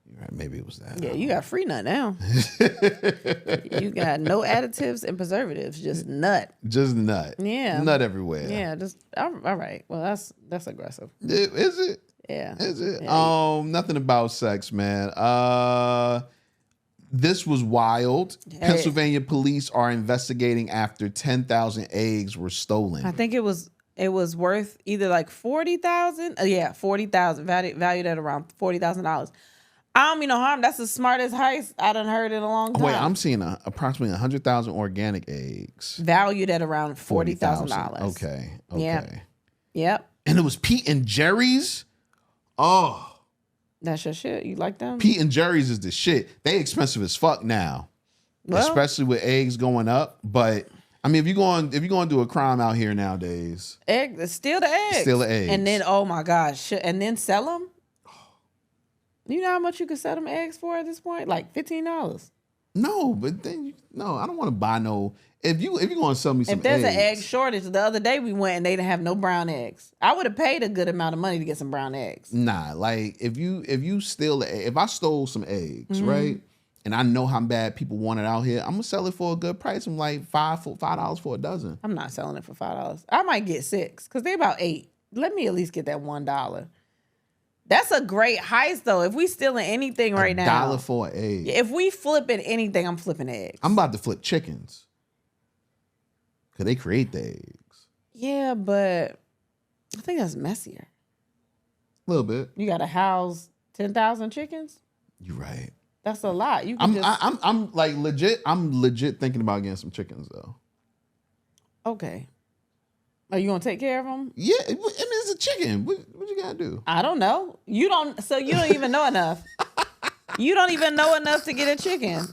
You're right. Maybe it was that. Yeah, you got free nut now. You got no additives and preservatives, just nut. Just nut. Yeah. Nut everywhere. Yeah, just all right. Well, that's aggressive. Is it? Yeah. Is it? Yeah. Nothing about sex, man. This was wild. Hey. Pennsylvania police are investigating after 10,000 eggs were stolen. I think it was worth either like $40,000. Yeah, $40,000 valued at around $40,000. I don't mean no harm. That's the smartest heist I done heard in a long time. Wait, I'm seeing approximately 100,000 organic eggs. Valued at around $40,000. Okay. Yep. And it was Pete and Jerry's? Oh. That's your shit. You like them? Pete and Jerry's is the shit. They expensive as fuck now. Well, especially with eggs going up. But I mean, if you're going to do a crime out here nowadays. Steal the eggs. Steal the eggs. And then, oh my gosh. And then sell them? You know how much you could sell them eggs for at this point? Like $15. No, but then I don't want to buy no. If you're going to sell me some eggs. If there's an egg shortage, the other day we went and they didn't have no brown eggs. I would have paid a good amount of money to get some brown eggs. Nah, like if you steal if I stole some eggs, Mm-hmm. right? And I know how bad people want it out here, I'm gonna sell it for a good price. I'm like $5 for a dozen. I'm not selling it for $5. I might get 6 because they're about $8. Let me at least get that $1. That's a great heist though. If we stealing anything right now, $1 for an egg. if we flipping anything, I'm flipping eggs. I'm about to flip chickens. Cause they create the eggs. Yeah, but I think that's messier. A little bit. You got to house 10,000 chickens. You're right. That's a lot. You can I'm like legit. I'm legit thinking about getting some chickens though. Okay. Are you gonna take care of them? Yeah, I mean it's a chicken. What you gotta do? I don't know. You don't even know enough. You don't even know enough to get a chicken.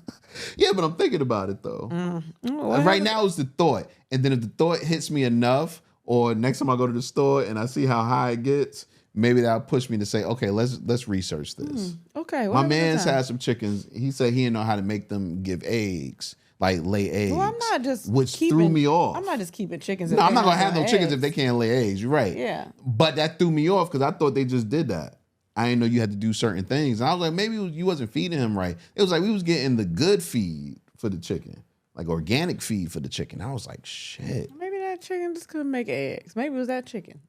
Yeah, but I'm thinking about it though. Right now it's the thought, and then if the thought hits me enough, or next time I go to the store and I see how high it gets, maybe that'll push me to say, okay, let's research this. Okay. My man's had some chickens. He said he didn't know how to make them give eggs, like lay eggs. Well, I'm not just which threw me off. I'm not just keeping chickens. No, I'm not gonna have no chickens if they can't lay eggs. You're right. Yeah. But that threw me off because I thought they just did that. I didn't know you had to do certain things. And I was like, maybe you wasn't feeding him right. It was like we was getting the good feed for the chicken, like organic feed for the chicken. I was like, shit. Maybe that chicken just couldn't make eggs. Maybe it was that chicken.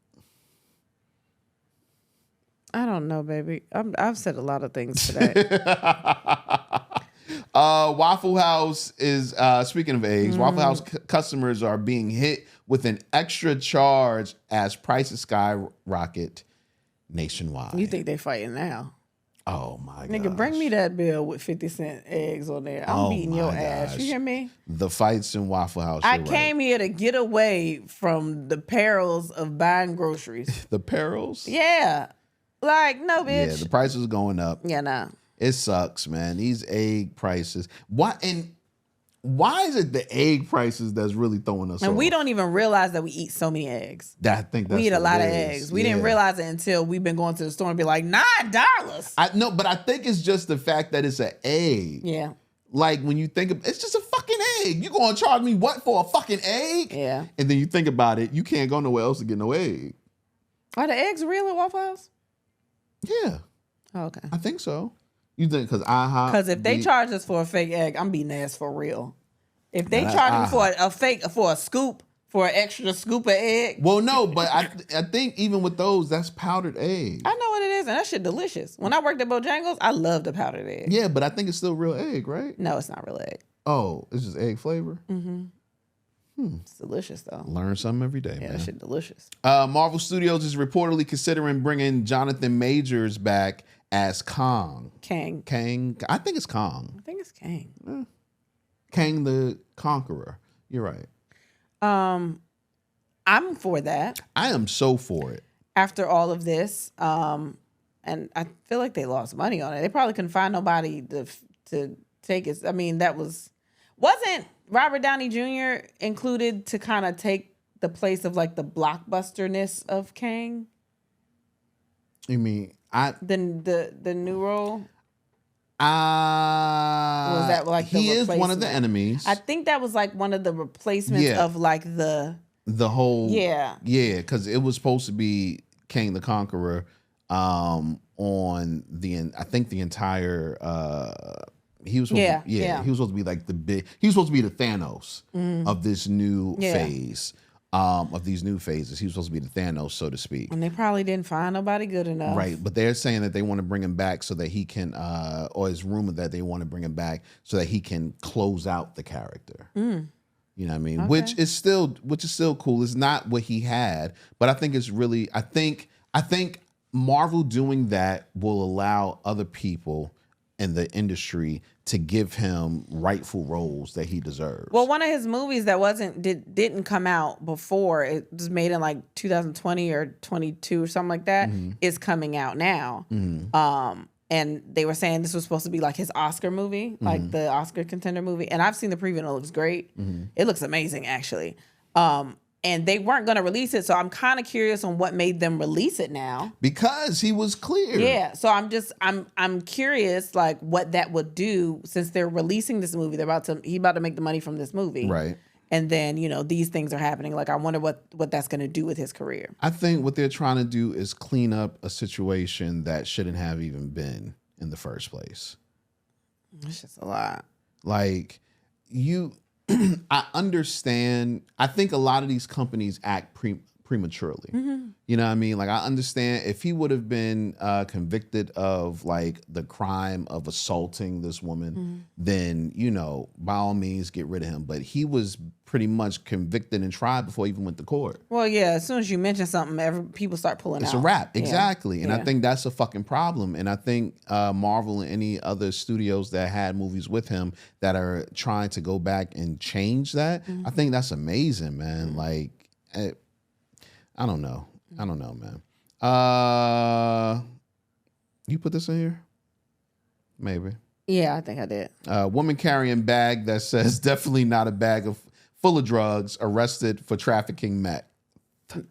I don't know, baby. I've said a lot of things today. Waffle House is, speaking of eggs, Waffle House customers are being hit with an extra charge as prices skyrocket nationwide. You think they fighting now? Oh my god. Nigga, bring me that bill with 50-cent eggs on there. I'm beating your ass. You hear me? The fights in Waffle House. I came here to get away from the perils of buying groceries. The perils? Yeah. Like, no, bitch. Yeah, the prices going up. Yeah, nah. It sucks, man. These egg prices. Why is it the egg prices that's really throwing us off? And we don't even realize that we eat so many eggs. I think that's we eat a lot of is. eggs. We didn't realize it until we've been going to the store and be like, $9. No, but I think it's just the fact that it's an egg. Yeah. Like when you think of it's just a fucking egg. You gonna charge me what for a fucking egg? Yeah. And then you think about it, you can't go nowhere else to get no egg. Are the eggs real at Waffle House? Yeah. Oh, okay. I think so. You think because if they charge us for a fake egg, I'm beating ass for real. If they charge me for a scoop, for an extra scoop of egg. Well, no, but I think even with those, that's powdered egg. I know what it is, and that shit delicious. When I worked at Bojangles, I loved the powdered egg. Yeah, but I think it's still real egg, right? No, it's not real egg. Oh, it's just egg flavor? Mm-hmm. It's delicious, though. Learn something every day, man. That shit delicious. Marvel Studios is reportedly considering bringing Jonathan Majors back as Kang. Kang. I think it's Kang. I think it's Kang. Kang the Conqueror. You're right. I'm for that. I am so for it. After all of this, and I feel like they lost money on it. They probably couldn't find nobody to take it. I mean, Wasn't Robert Downey Jr. included to kind of take the place of like the blockbusterness of Kang? You mean the new role? Was that like he is one of the enemies? I think that was like one of the replacements of like the whole because it was supposed to be Kang the Conqueror on the I think the entire he was supposed he was supposed to be like he was supposed to be the Thanos of this new phase. Of these new phases. He was supposed to be the Thanos, so to speak. And they probably didn't find nobody good enough. Right, but they're saying that they want to bring him back so that he can, or it's rumored that they want to bring him back so that he can close out the character. You know what I mean? Okay. Which is still cool. It's not what he had, but I think it's really, I think Marvel doing that will allow other people in the industry to give him rightful roles that he deserves. Well, one of his movies that didn't come out before, it was made in like 2020 or 22 or something like that, is coming out now. And they were saying this was supposed to be like his Oscar movie, like the Oscar contender movie. And I've seen the preview and it looks great. It looks amazing, actually. And they weren't going to release it, so I'm kind of curious on what made them release it now. Because he was clear. Yeah, so I'm curious like what that would do since they're releasing this movie. He's about to make the money from this movie, right? And then these things are happening. Like I wonder what that's going to do with his career. I think what they're trying to do is clean up a situation that shouldn't have even been in the first place. It's just a lot. Like I understand. I think a lot of these companies act prematurely. You know what I mean? Like I understand if he would have been convicted of like the crime of assaulting this woman, then by all means get rid of him. But he was pretty much convicted and tried before he even went to court. Well, yeah. As soon as you mention something, people start pulling out. It's a wrap, exactly. And I think that's a fucking problem. And I think Marvel and any other studios that had movies with him that are trying to go back and change that, I think that's amazing, man. Like, I don't know. I don't know, man. You put this in here? Maybe. Yeah, I think I did. Woman carrying bag that says definitely not a bag full of drugs, arrested for trafficking meth. Do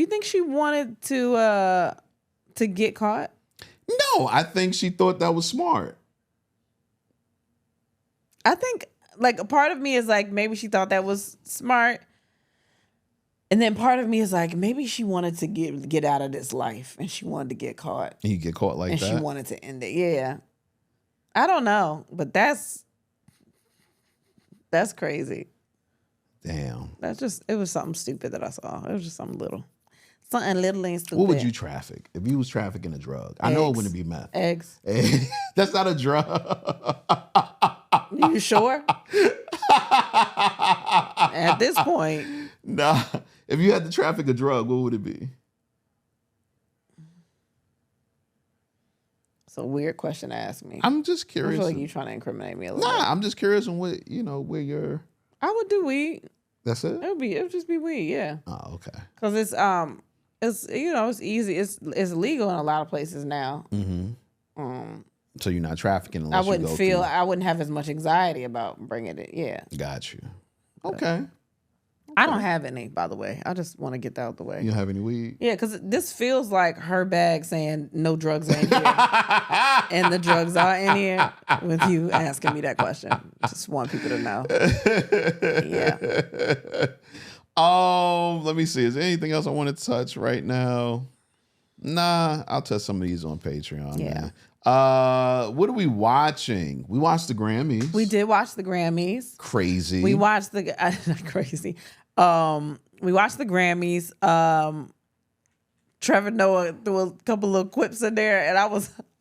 you think she wanted to get caught? No, I think she thought that was smart. I think like a part of me is like maybe she thought that was smart. And then part of me is like, maybe she wanted to get out of this life and she wanted to get caught. And you get caught like that? And she wanted to end it. Yeah. I don't know, but that's crazy. Damn. It was something stupid that I saw. It was just something little. Something little and stupid. What would you traffic if you was trafficking a drug? I know it wouldn't be meth. Eggs. That's not a drug. You sure? At this point. Nah. If you had to traffic a drug, what would it be? It's a weird question to ask me. I'm just curious. I feel like you're trying to incriminate me a little bit. I'm just curious on what, where you're... I would do weed. That's it? It would just be weed, yeah. Oh, okay. Because it's it's easy. It's legal in a lot of places now. So you're not trafficking unless I wouldn't have as much anxiety about bringing it. Yeah. Got you. Okay. I don't have any, by the way. I just want to get that out the way. You don't have any weed? Yeah, because this feels like her bag saying no drugs are in here. And the drugs are in here with you asking me that question. Just want people to know. Yeah. Let me see. Is there anything else I want to touch right now? Nah, I'll touch some of these on Patreon, man. What are we watching? We watched the Grammys. We did watch the Grammys. Crazy. We watched crazy. We watched the Grammys. Trevor Noah threw a couple little quips in there, and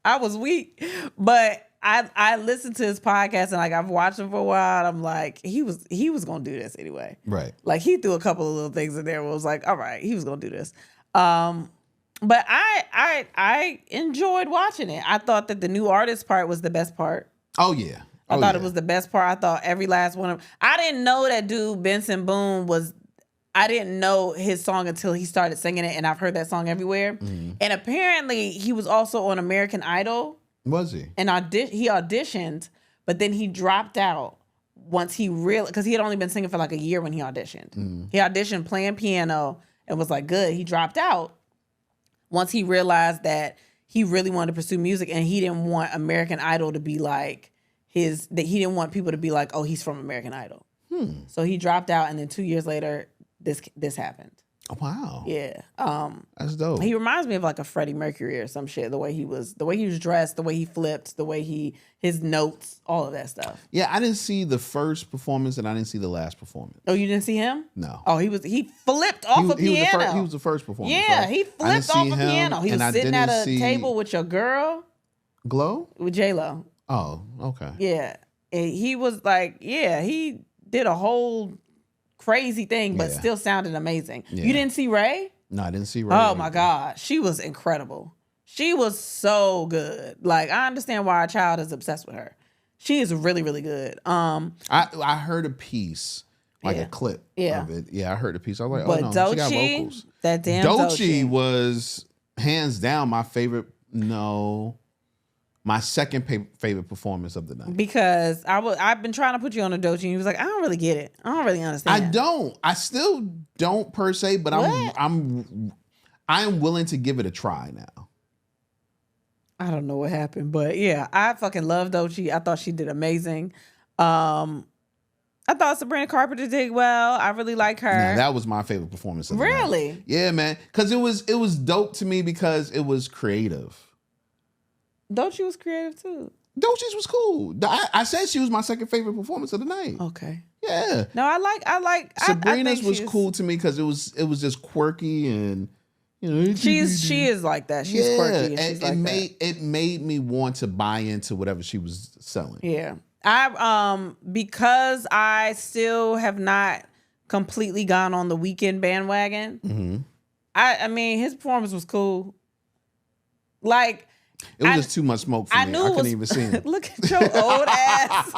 I was weak, but I listened to his podcast and like I've watched him for a while. And I'm like, he was gonna do this anyway, right? Like he threw a couple of little things in there. Where it was like, all right, he was gonna do this. But I enjoyed watching it. I thought that the new artist part was the best part. Oh yeah. I thought it was the best part. I thought every last one of... I didn't know that dude, Benson Boone, was... I didn't know his song until he started singing it, and I've heard that song everywhere. And apparently, he was also on American Idol. Was he? And he auditioned But then he dropped out once he realized, because he had only been singing for like a year when he auditioned. He auditioned playing piano and was like, good. He dropped out once he realized that he really wanted to pursue music, and he didn't want American Idol to be like he didn't want people to be like, oh, he's from American Idol. So he dropped out, and then 2 years later, this happened. Oh, wow. Yeah. That's dope. He reminds me of like a Freddie Mercury or some shit. The way he was dressed, the way he flipped, the way his notes, all of that stuff. Yeah, I didn't see the first performance and I didn't see the last performance. Oh, you didn't see him? No. Oh, he flipped off a piano. He was the first performance. Yeah, right? he flipped off a piano. He was sitting at a table with your girl. Glow? With J-Lo. Oh, okay. Yeah. And he was like, he did a whole crazy thing, but still sounded amazing. Yeah. You didn't see Ray? No, I didn't see Ray. Oh my God. She was incredible. She was so good. Like, I understand why a child is obsessed with her. She is really, really good. I heard a piece, like a clip of it. Yeah, I heard a piece. I was like, but oh no, she got Doechii, vocals. that damn Doechii was hands down my favorite. No, my second favorite performance of the night. Because I've been trying to put you on a Doechii, and he was like, I don't really get it. I don't really understand. I still don't per se, but I'm willing to give it a try now. I don't know what happened, but yeah, I fucking love Doechii. I thought she did amazing. I thought Sabrina Carpenter did well. I really like her. Now, that was my favorite performance of the night. Really? Yeah, man. Because it was dope to me because it was creative. Doechii was creative too. Doechii's was cool. I said she was my second favorite performance of the night. Okay. Yeah. No, I like Sabrina's I think was cool to me because it was just quirky and she is like that. She's quirky. And she's it made me want to buy into whatever she was selling. Yeah. I because I still have not completely gone on the Weeknd bandwagon. Mm-hmm. I mean, his performance was cool. Like, it was just too much smoke for me. I couldn't even see him. Look at your old ass.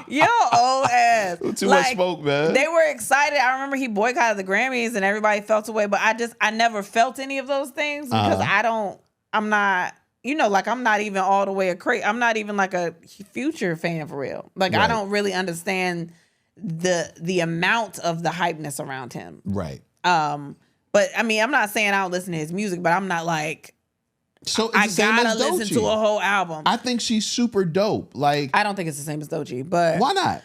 Your old ass. Too much smoke, man. They were excited. I remember he boycotted the Grammys and everybody felt away, but I never felt any of those things because I'm not even all the way I'm not even like a Future fan for real. Like, right. I don't really understand the amount of the hypeness around him. Right. But I mean, I'm not saying I don't listen to his music, but I'm not like, so I gotta listen to a whole album. I think she's super dope. Like, I don't think it's the same as Doechii, but why not?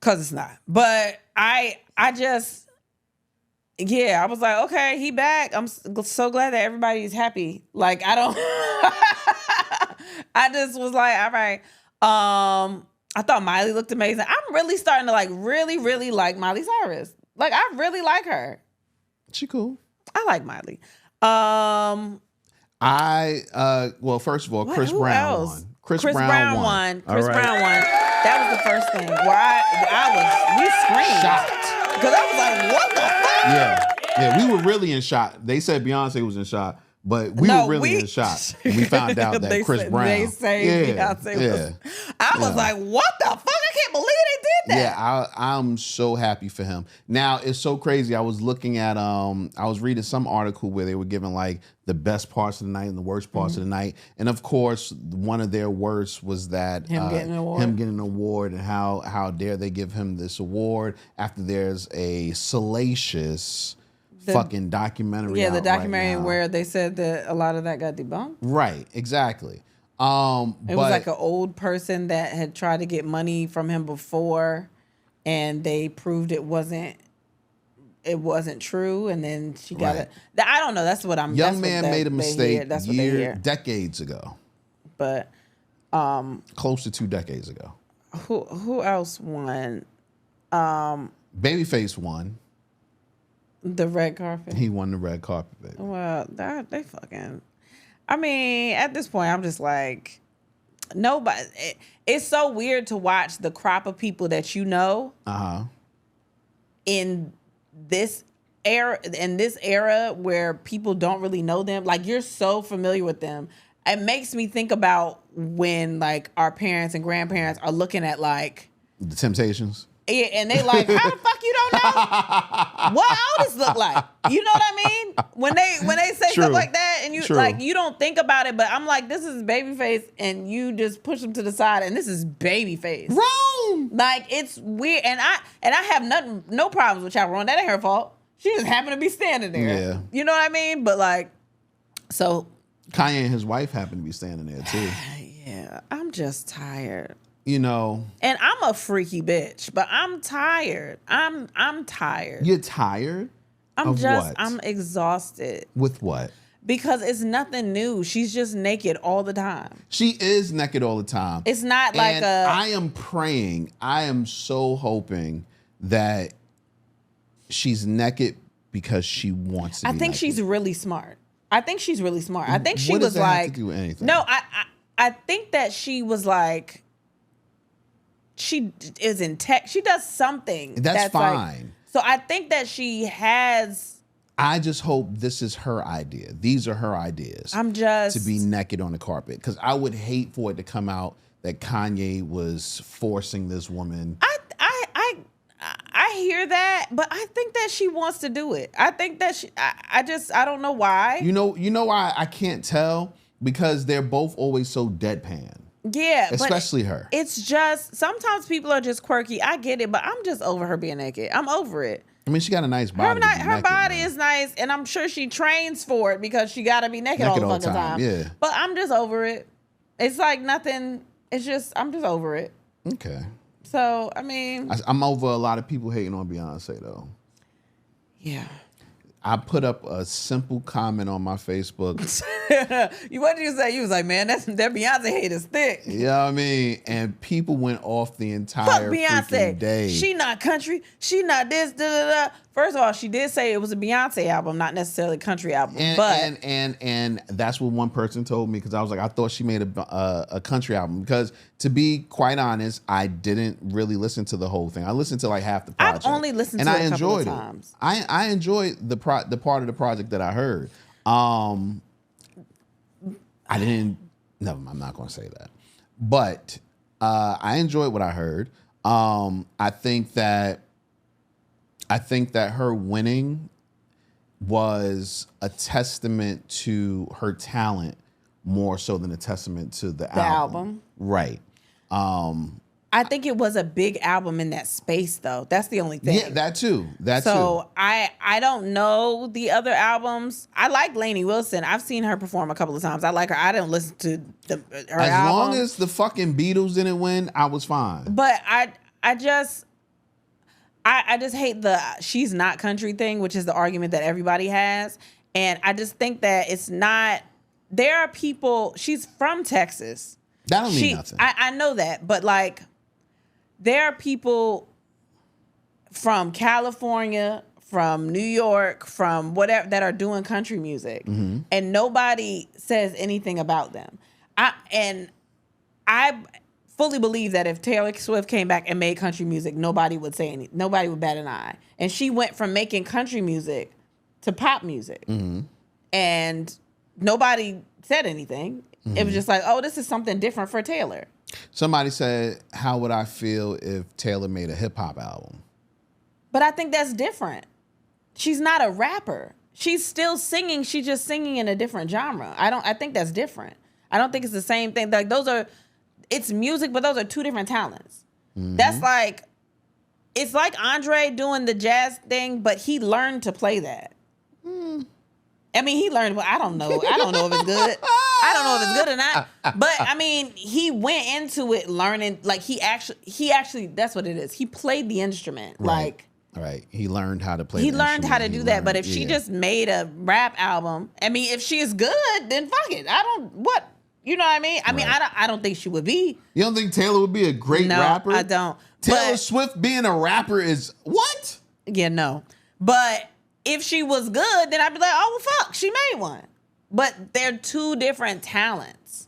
Because it's not. But I just, I was like, okay, he back. I'm so glad that everybody's happy. Like, I just was like, all right. I thought Miley looked amazing. I'm really starting to like really, really like Miley Cyrus. Like, I really like her. She cool. I like Miley. Well, first of all, Chris Brown won. Chris Brown won. Chris Brown won. That was the first thing where we screamed. Shocked. Because I was like, what the fuck? Yeah, we were really in shock. They said Beyonce was in shock, but we were really in shock when we found out that Chris Brown. They say Beyonce was. I was like, what the fuck? I can't believe they did that. Yeah, I'm so happy for him. Now, it's so crazy. I was looking at, I was reading some article where they were giving like the best parts of the night and the worst parts of the night. And of course, one of their worst was that him getting an award and how dare they give him this award after there's a salacious fucking documentary. Yeah, the documentary where they said that a lot of that got debunked. Right, exactly. It was like an old person that had tried to get money from him before, and they proved it wasn't true, and then she got it. I don't know. That's what I'm. Young man made a mistake decades ago, but close to 2 decades ago. Who else won? Babyface won. The red carpet. He won the red carpet, baby. Well, they fucking. I mean, at this point, I'm just like, nobody. It's so weird to watch the crop of people that you know. In this era where people don't really know them, like, you're so familiar with them. It makes me think about when like our parents and grandparents are looking at like the Temptations. Yeah, and they like, how the fuck you don't know what Otis look like? You know what I mean? When they say True. stuff like that, and you True. like you don't think about it, but I'm like, this is Babyface, and you just push him to the side, and this is Babyface. Wrong. Like it's weird, and I have no problems with Chaperone. That ain't her fault. She just happened to be standing there. Yeah. You know what I mean? But like, so Kanye and his wife happened to be standing there too. yeah, I'm just tired. You know, And I'm a freaky bitch, but I'm tired. I'm tired. you're tired. Of what? I'm exhausted With what? because it's nothing new. She's just naked all the time. She is naked all the time. It's not like And I am praying. I am so hoping that she's naked because she wants to. I be think naked. she's really smart. I think she's really smart. I think she What does was that have like, to do with anything? no, I think that she was like, she is in tech. She does something. That's like- fine. so I think that she has. I just hope this is her idea. These are her ideas. I'm just to be naked on the carpet, because I would hate for it to come out that Kanye was forcing this woman. I hear that, but I think that she wants to do it. I think that I don't know why. You know why I can't tell? Because they're both always so deadpan. Yeah, Especially but her. It's just sometimes people are just quirky. I get it, but I'm just over her being naked. I'm over it. I mean, she got a nice body. Her body is nice, and I'm sure she trains for it because she got to be naked all the fucking time. Yeah. But I'm just over it. It's like nothing. It's just I'm just over it. Okay. So I mean, I'm over a lot of people hating on Beyonce though. yeah. I put up a simple comment on my Facebook. What did you say? You was like, man, that Beyonce hate is thick. You know what I mean? And people went off the Fuck entire Beyonce. freaking day. She not country. She not this. Da, da, da. First of all, she did say it was a Beyonce album, not necessarily a country album. And that's what one person told me, because I was like, I thought she made a country album. Because to be quite honest, I didn't really listen to the whole thing. I listened to like half the project. I've only listened to it a couple of times. I enjoyed the part of the project that I heard. I didn't. No, I'm not going to say that. But I enjoyed what I heard. I think that her winning was a testament to her talent more so than a testament to the album. Right. I think it was a big album in that space, though. That's the only thing. Yeah, that too. I don't know the other albums. I like Lainey Wilson. I've seen her perform a couple of times. I like her. I don't listen to her album. As long as the fucking Beatles didn't win, I was fine. But I just hate the she's not country thing, which is the argument that everybody has. And I just think that it's not, there are people, she's from Texas. That don't mean nothing. I know that, but like, there are people from California, from New York, from whatever, that are doing country music, and nobody says anything about them. I fully believe that if Taylor Swift came back and made country music, nobody would say anything. Nobody would bat an eye. And she went from making country music to pop music, and nobody said anything. It was just like, oh, this is something different for Taylor. Somebody said, how would I feel if Taylor made a hip hop album? But I think that's different. She's not a rapper. She's still singing. She's just singing in a different genre. I think that's different. I don't think it's the same thing. Like it's music, but those are two different talents. That's like, it's like Andre doing the jazz thing, but he learned to play that. I mean, he learned, but I don't know. I don't know if it's good. I don't know if it's good or not. But I mean, he went into it learning, like he actually, that's what it is. He played the instrument. Right. Right. He learned how to play. He learned how to do that. But if she just made a rap album, I mean, if she is good, then fuck it. You know what I mean? I mean, I don't think she would be. You don't think Taylor would be a great rapper? No, I don't. Taylor Swift being a rapper is what? Yeah, no. But if she was good, then I'd be like, oh, well, fuck, she made one. But they're two different talents.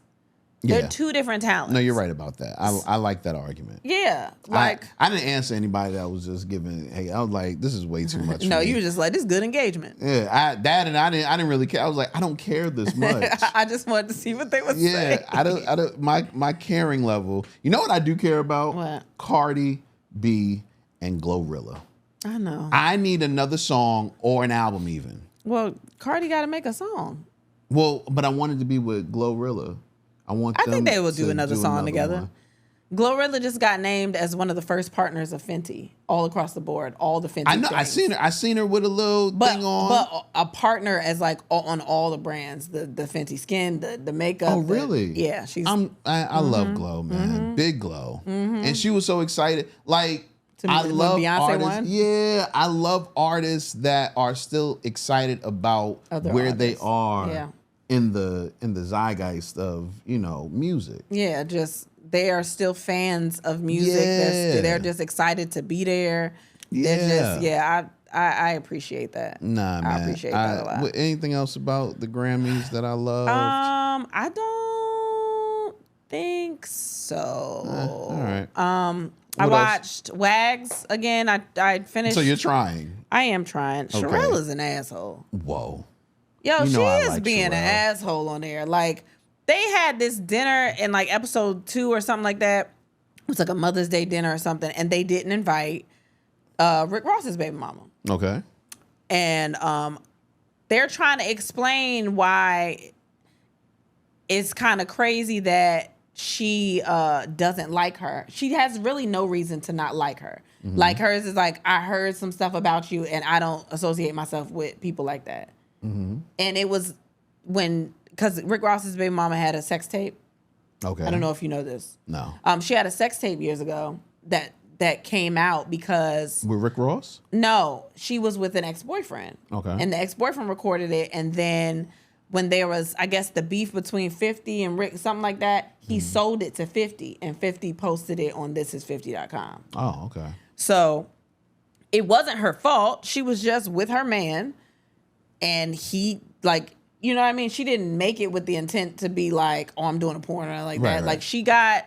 They're two different talents. No, you're right about that. I like that argument. Yeah. Like I didn't answer anybody that was just giving, hey, I was like, this is way too much. No, for me. you were just like, this is good engagement. Yeah, I didn't really care. I was like, I don't care this much. I just wanted to see what they would say. Yeah, I don't my caring level. You know what I do care about? What? Cardi B and Glorilla. I know. I need another song or an album even. Well, Cardi got to make a song. Well, but I wanted to be with Glorilla. I think they will do another song together. one. Glorilla just got named as one of the first partners of Fenty all across the board. All the Fenty. I know. things. I seen her with a little thing on. But a partner as like on all the brands, the Fenty skin, the makeup. Oh, really? Yeah, she's. I love Glow, man. Big Glow, and she was so excited. Like I when love Beyonce artists. won? Yeah, I love artists that are still excited about Other where they artists. are Yeah. in the zeitgeist of music. Yeah, just they are still fans of music. Yeah. They're just excited to be there. I appreciate that. Nah, man. I appreciate that a lot. Anything else about the Grammys that I love? I don't think so. All right. I What watched Wags again. I finished. So you're trying. I am trying. Okay. Sherelle is an asshole. Whoa. Yo, You she know I is like being an Sherelle. asshole on there. Like, they had this dinner in like episode 2 or something like that. It was like a Mother's Day dinner or something, and they didn't invite Rick Ross's baby mama. Okay. And they're trying to explain why it's kind of crazy that she doesn't like her. She has really no reason to not like her. Mm-hmm. Like, hers is like, I heard some stuff about you, and I don't associate myself with people like that. Mm-hmm. And it was because Rick Ross's baby mama had a sex tape. Okay. I don't know if you know this. No. She had a sex tape years ago that came out because With Rick Ross? no, she was with an ex-boyfriend. Okay. And the ex-boyfriend recorded it, and then when there was, I guess, the beef between 50 and Rick, something like that, he sold it to 50, and 50 posted it on thisis50.com. Oh, okay. So it wasn't her fault. She was just with her man, and he, like, you know what I mean? She didn't make it with the intent to be like, oh, I'm doing a porn or like that. Right. Like, she got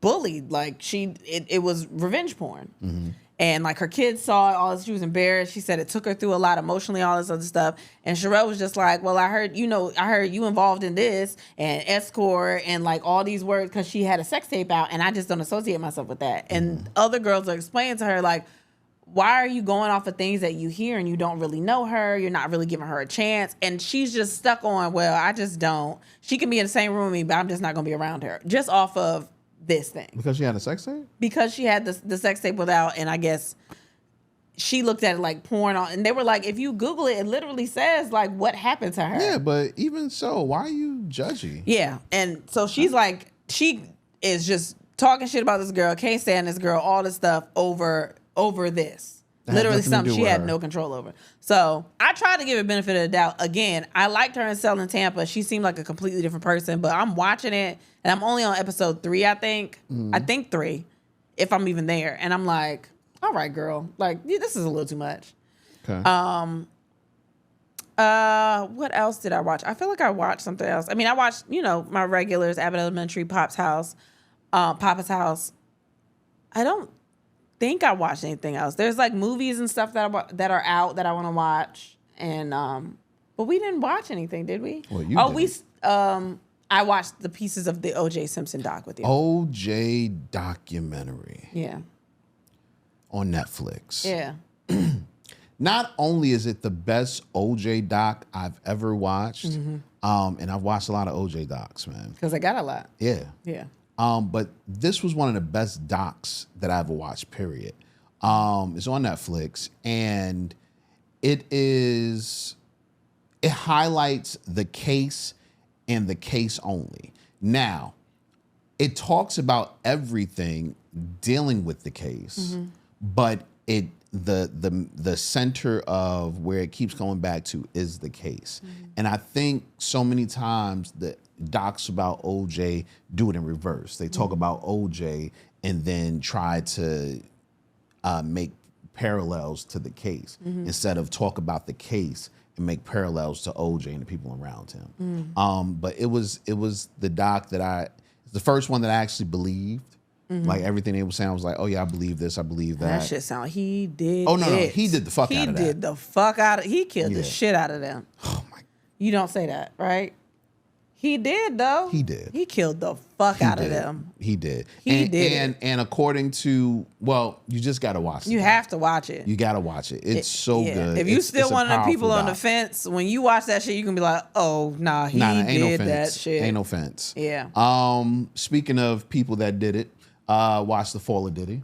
bullied. Like, it was revenge porn. Mm-hmm. And like, her kids saw it, all this. She was embarrassed. She said it took her through a lot emotionally, all this other stuff. And Sherelle was just like, well, I heard you involved in this and escort and like all these words because she had a sex tape out, and I just don't associate myself with that. And other girls are explaining to her like, why are you going off of things that you hear and you don't really know her? You're not really giving her a chance. And she's just stuck on, well, I just don't. She can be in the same room with me, but I'm just not going to be around her. Just off of this thing. Because she had a sex tape? Because she had the sex tape without, and I guess she looked at it like porn on, and they were like, if you Google it, it literally says like what happened to her. Yeah, but even so, why are you judgy? Yeah. And so she's like, she is just talking shit about this girl, can't stand this girl, all this stuff over this. That had Literally nothing to something do she with had her. no control over. So I tried to give her benefit of the doubt. Again, I liked her in Cell in Tampa. She seemed like a completely different person, but I'm watching it and I'm only on episode 3, I think. I think 3, if I'm even there. And I'm like, all right, girl. Like, yeah, this is a little too much. Okay. What else did I watch? I feel like I watched something else. I mean, I watched, my regulars, Abbott Elementary, Papa's House. I don't think I watched anything else. There's like movies and stuff that are out that I want to watch, and but we didn't watch anything, did we? Well, you didn't. I watched the pieces of the O.J. Simpson doc with you. OJ documentary Yeah. on Netflix. Yeah. Not only is it the best OJ doc I've ever watched, and I've watched a lot of OJ docs, man. Because I got a lot. Yeah. Yeah. But this was one of the best docs that I ever watched, period. It's on Netflix, and it highlights the case and the case only. Now, it talks about everything dealing with the case, but the center of where it keeps going back to is the case. And I think so many times the docs about OJ do it in reverse. They talk about OJ and then try to make parallels to the case instead of talk about the case and make parallels to OJ and the people around him. But it was the doc that the first one that I actually believed. Like everything they were saying, I was like, oh yeah, I believe this, I believe that. That shit sound. He did. Oh no, he did the fuck out of that. He did the fuck out of. He killed the shit out of them. Oh my. You don't say that, right? He did though. He did. He killed the fuck out of them. He did. He did. And according to, well, you just got to watch it. You have to watch it. You got to watch it. It's so good. If you it's still a one of the people powerful on the doc. fence, when you watch that shit, you can be like, oh, nah, he ain't did no that fence. shit. Ain't no fence. Yeah. Speaking of people that did it, watch The Fall of Diddy.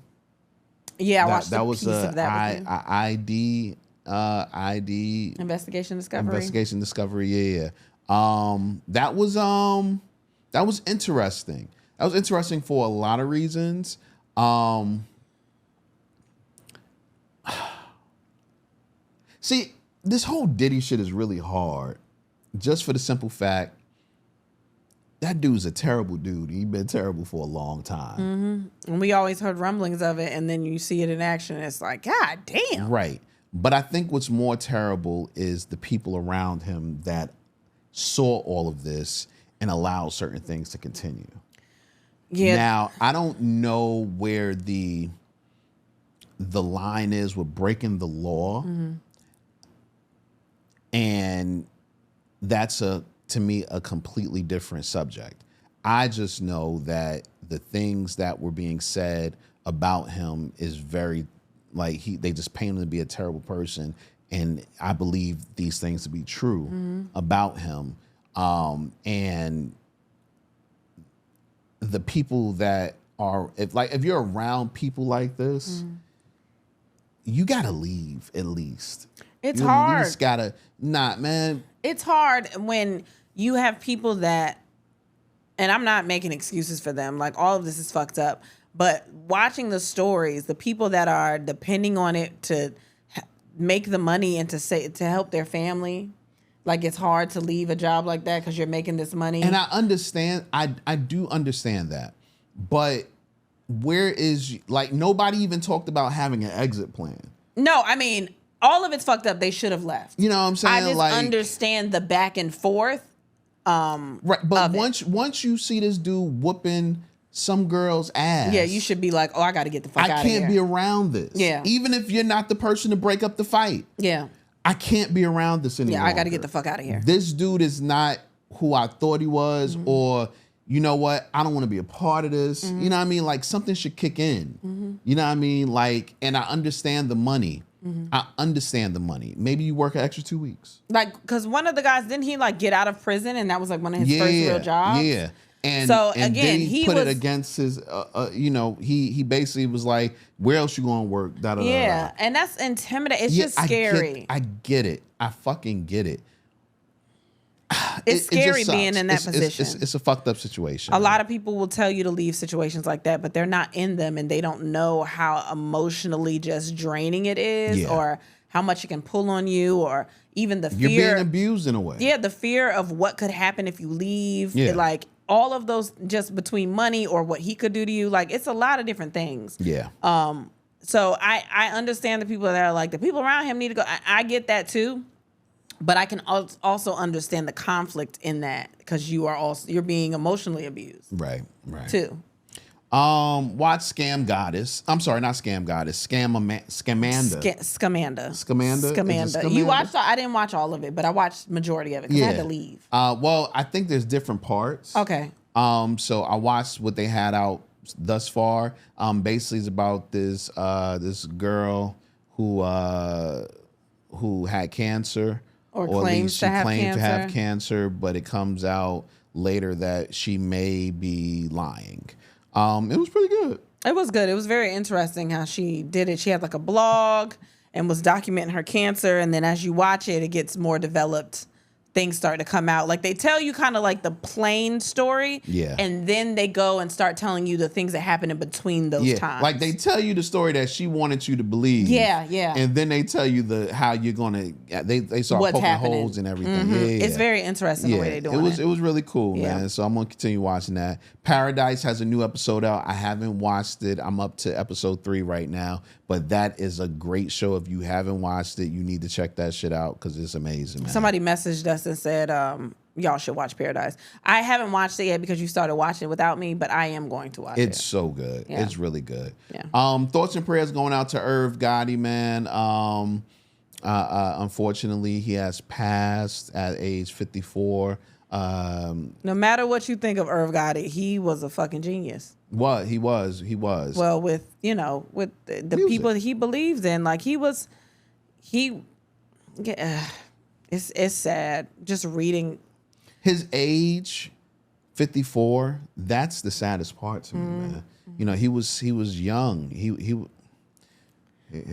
Yeah, I watched that a was piece of that with you. ID Investigation Discovery. Investigation Discovery. Yeah. That was interesting. That was interesting for a lot of reasons. See, this whole Diddy shit is really hard, just for the simple fact that dude's a terrible dude. He's been terrible for a long time. Mm-hmm. And we always heard rumblings of it, and then you see it in action, and it's like, God damn. Right. But I think what's more terrible is the people around him that saw all of this and allowed certain things to continue. Yeah. Now, I don't know where the line is with breaking the law. Mm-hmm. And that's to me a completely different subject. I just know that the things that were being said about him is very, like, they just paint him to be a terrible person, and I believe these things to be true about him. And the people that are, if you're around people like this, you gotta leave at least. It's you hard. At least gotta, man. It's hard when you have people that, and I'm not making excuses for them, like all of this is fucked up, but watching the stories, the people that are depending on it to make the money and to help their family, like it's hard to leave a job like that because you're making this money. And I understand, I do understand that, but where is, like, nobody even talked about having an exit plan. No, I mean, all of it's fucked up. They should have left. You know what I'm saying? I just understand the back and forth. Right, but once you see this dude whooping some girl's ass, yeah, you should be like, oh, I got to get the fuck out of here. I can't be around this. Yeah, even if you're not the person to break up the fight. Yeah, I can't be around this anymore. Yeah, I got to get the fuck out of here. This dude is not who I thought he was, or you know what? I don't want to be a part of this. You know what I mean? Like, something should kick in. You know what I mean? Like, and I understand the money. I understand the money. Maybe you work an extra 2 weeks. Like, because one of the guys, didn't he like get out of prison and that was like one of his first real jobs? Yeah. And so and again, then he put it against his, you know, he basically was like, where else you going to work? Yeah. And that's intimidating. It's just scary. I get it. I fucking get it. It's scary being in that position. It's a fucked up situation. A lot of people will tell you to leave situations like that, but they're not in them and they don't know how emotionally just draining it is, or how much it can pull on you, or even the fear. You're being abused in a way. Yeah, the fear of what could happen if you leave. Yeah. Like all of those, just between money or what he could do to you. Like, it's a lot of different things. Yeah. So I understand the people that are like, the people around him need to go. I get that too. But I can also understand the conflict in that, because you're being emotionally abused. Right. Too. Watch Scam Goddess. I'm sorry, not Scam Goddess. Scamanda. Scamanda. You watched? I didn't watch all of it, but I watched majority of it because I had to leave. Well, I think there's different parts. Okay. So I watched what they had out thus far. Basically, it's about this girl who had cancer. Or claims to have cancer, but it comes out later that she may be lying. It was pretty good. It was good. It was very interesting how she did it. She had like a blog and was documenting her cancer, and then as you watch it, it gets more developed. Things start to come out. Like, they tell you kind of like the plain story. Yeah. And then they go and start telling you the things that happen in between those times. Like, they tell you the story that she wanted you to believe. Yeah. And then they tell you how you're gonna. They start What's poking happening. holes and everything. Yeah. It's very interesting the way they do it. It was really cool, man. So I'm gonna continue watching that. Paradise has a new episode out. I haven't watched it. I'm up to episode 3 right now. But that is a great show. If you haven't watched it, you need to check that shit out because it's amazing, man. Somebody messaged us and said, y'all should watch Paradise. I haven't watched it yet because you started watching it without me, but I am going to watch it. It's so good. Yeah. It's really good. Yeah. Thoughts and prayers going out to Irv Gotti, man. Unfortunately, he has passed at age 54. No matter what you think of Irv Gotti, he was a fucking genius. What he was. Well, with with the people that he believes in, like it's sad just reading his age, 54. That's the saddest part to me, man. You know, he was young. Here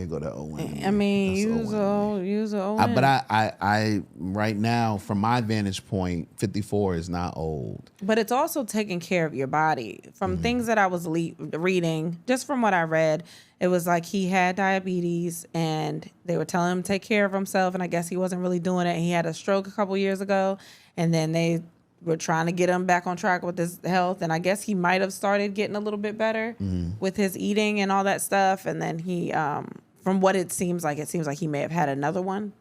go that old one. I mean, you was an old man. But I right now, from my vantage point, 54 is not old. But it's also taking care of your body. From things that I was reading, just from what I read, it was like he had diabetes and they were telling him to take care of himself. And I guess he wasn't really doing it. And he had a stroke a couple years ago. And then they were trying to get him back on track with his health. And I guess he might have started getting a little bit better with his eating and all that stuff. And then he, from what it seems like he may have had another one.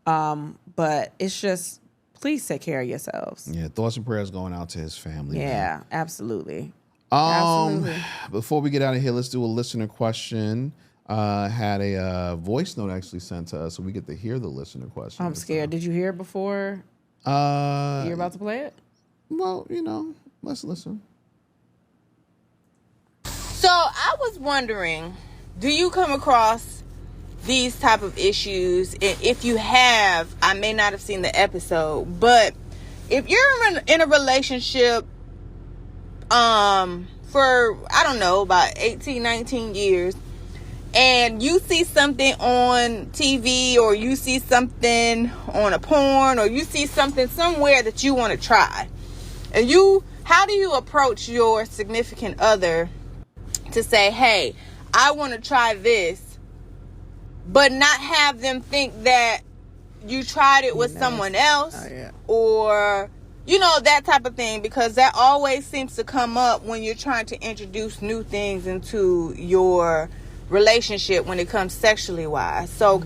But it's just, please take care of yourselves. Yeah, thoughts and prayers going out to his family. Yeah, absolutely. Before we get out of here, let's do a listener question. Had a voice note actually sent to us, so we get to hear the listener question. I'm scared. Did you hear it before? You're about to play it? Well, let's listen. So I was wondering, do you come across these type of issues? And if you have, I may not have seen the episode, but if you're in a relationship for, I don't know, about 18, 19 years, and you see something on TV, or you see something on a porn, or you see something somewhere that you want to try, and how do you approach your significant other to say, hey, I want to try this, but not have them think that you tried it with someone else, or that type of thing, because that always seems to come up when you're trying to introduce new things into your relationship when it comes sexually wise. So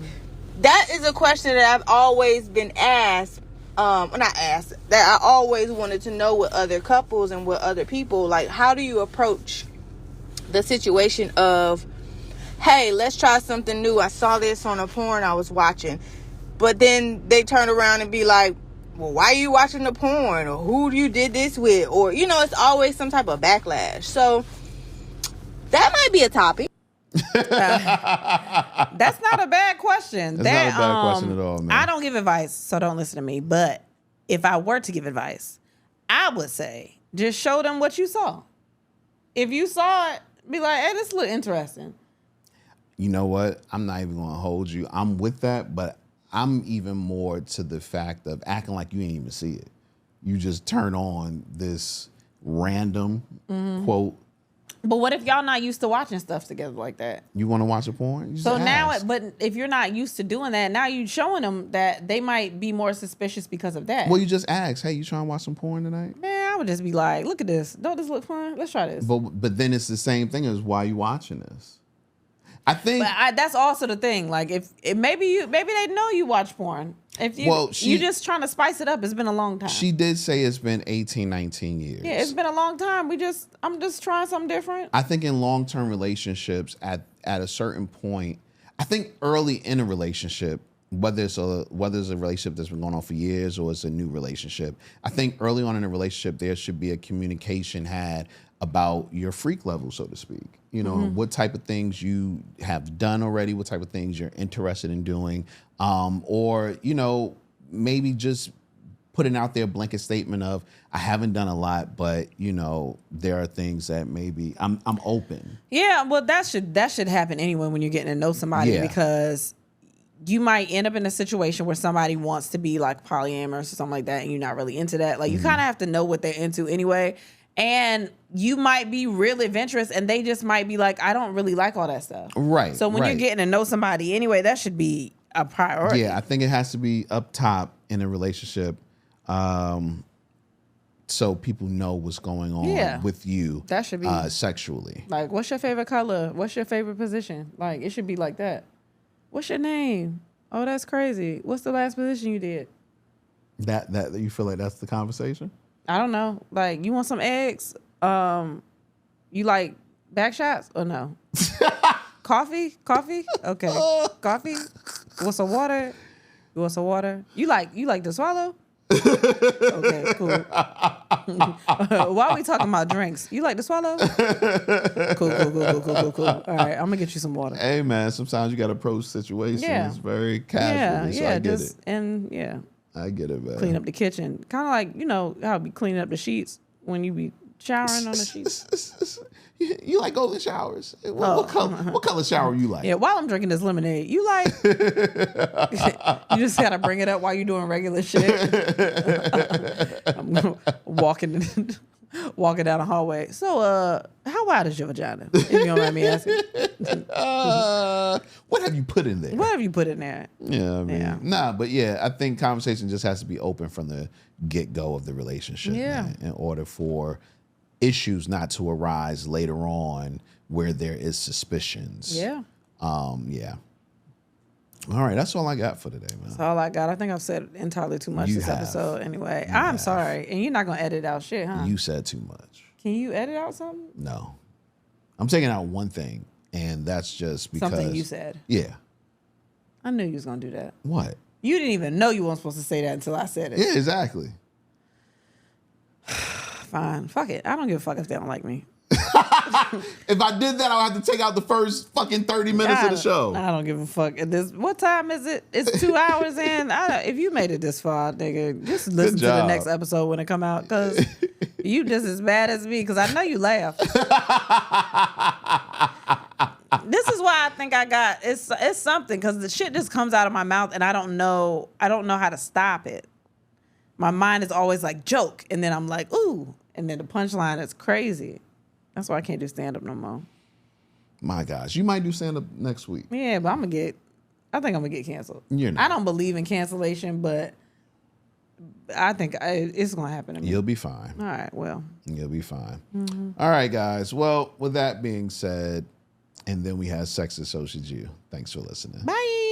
that is a question that I've always been asked, not asked, that I always wanted to know with other couples and with other people. Like, how do you approach the situation of, hey, let's try something new. I saw this on a porn I was watching. But then they turn around and be like, well, why are you watching the porn? Or who you did this with? Or, it's always some type of backlash. So that might be a topic. That's not a bad question. That's not a bad question at all, man. I don't give advice, so don't listen to me. But if I were to give advice, I would say just show them what you saw. If you saw it, be like, hey, this look interesting. You know what? I'm not even going to hold you. I'm with that, but I'm even more to the fact of acting like you ain't even see it. You just turn on this random quote. But what if y'all not used to watching stuff together like that? You want to watch a porn? So now, but if you're not used to doing that, now you showing them that they might be more suspicious because of that. Well, you just ask, hey, you trying to watch some porn tonight? Man, I would just be like, look at this. Don't this look fun? Let's try this. But then it's the same thing as why you watching this. I think that's also the thing. Like, maybe they know you watch porn. If you just trying to spice it up. It's been a long time. She did say it's been 18, 19 years. Yeah, it's been a long time. I'm just trying something different. I think in long-term relationships, at a certain point, I think early in a relationship, whether it's a relationship that's been going on for years or it's a new relationship, I think early on in a relationship there should be a communication had about your freak level, so to speak. What type of things you have done already, what type of things you're interested in doing, or maybe just putting out there a blanket statement of, I haven't done a lot, but there are things that maybe I'm open. Yeah, well, that should happen anyway when you're getting to know somebody, because you might end up in a situation where somebody wants to be like polyamorous or something like that, and you're not really into that. Like, you kind of have to know what they're into anyway. And you might be real adventurous, and they just might be like, I don't really like all that stuff. Right. So when you're getting to know somebody anyway, that should be a priority. Yeah, I think it has to be up top in a relationship, so people know what's going on with you. That should be sexually. Like, what's your favorite color? What's your favorite position? Like, it should be like that. What's your name? Oh, that's crazy. What's the last position you did? That you feel like that's the conversation? I don't know. Like, you want some eggs? You like back shots or no? Coffee? Okay. Coffee? Want some water? You want some water? You like to swallow? Okay, cool. Why are we talking about drinks? You like to swallow? Cool. All right, I'm gonna get you some water. Hey man, sometimes you gotta approach situations very casually. So I get it. And I get it, man. Clean up the kitchen, kind of like how I be cleaning up the sheets when you be showering on the sheets. You like golden showers? What color shower you like? Yeah, while I'm drinking this lemonade, you like? You just gotta bring it up while you're doing regular shit. I'm walking down the hallway. So, how wide is your vagina? If you don't mind me asking. What have you put in there? What have you put in there? Yeah, I mean, nah, but I think conversation just has to be open from the get-go of the relationship. Yeah. Man, in order for issues not to arise later on where there is suspicions. Yeah. Yeah. All right, that's all I got for today, man. That's all I got. I think I've said entirely too much this episode anyway. I'm sorry. And you're not going to edit out shit, huh? You said too much. Can you edit out something? No. I'm taking out one thing, and that's just because... Something you said. Yeah. I knew you was going to do that. What? You didn't even know you weren't supposed to say that until I said it. Yeah, exactly. Fine. Fuck it. I don't give a fuck if they don't like me. If I did that, I'll have to take out the first fucking 30 minutes of the show. I don't give a fuck. What time is it? It's 2 hours in. If you made it this far, nigga, just listen to the next episode when it come out, because you just as bad as me, because I know you laugh. This is why I think I got it's something, because the shit just comes out of my mouth and I don't know how to stop it. My mind is always like joke, and then I'm like ooh, and then the punchline is crazy. That's why I can't do stand up no more. My gosh, you might do stand up next week. Yeah, but I think I'm gonna get canceled. You're not. I don't believe in cancellation, but I think it's gonna happen to me. You'll be fine. All right, well. You'll be fine. Mm-hmm. All right, guys. Well, with that being said, and then we have Sex Associates You. Thanks for listening. Bye.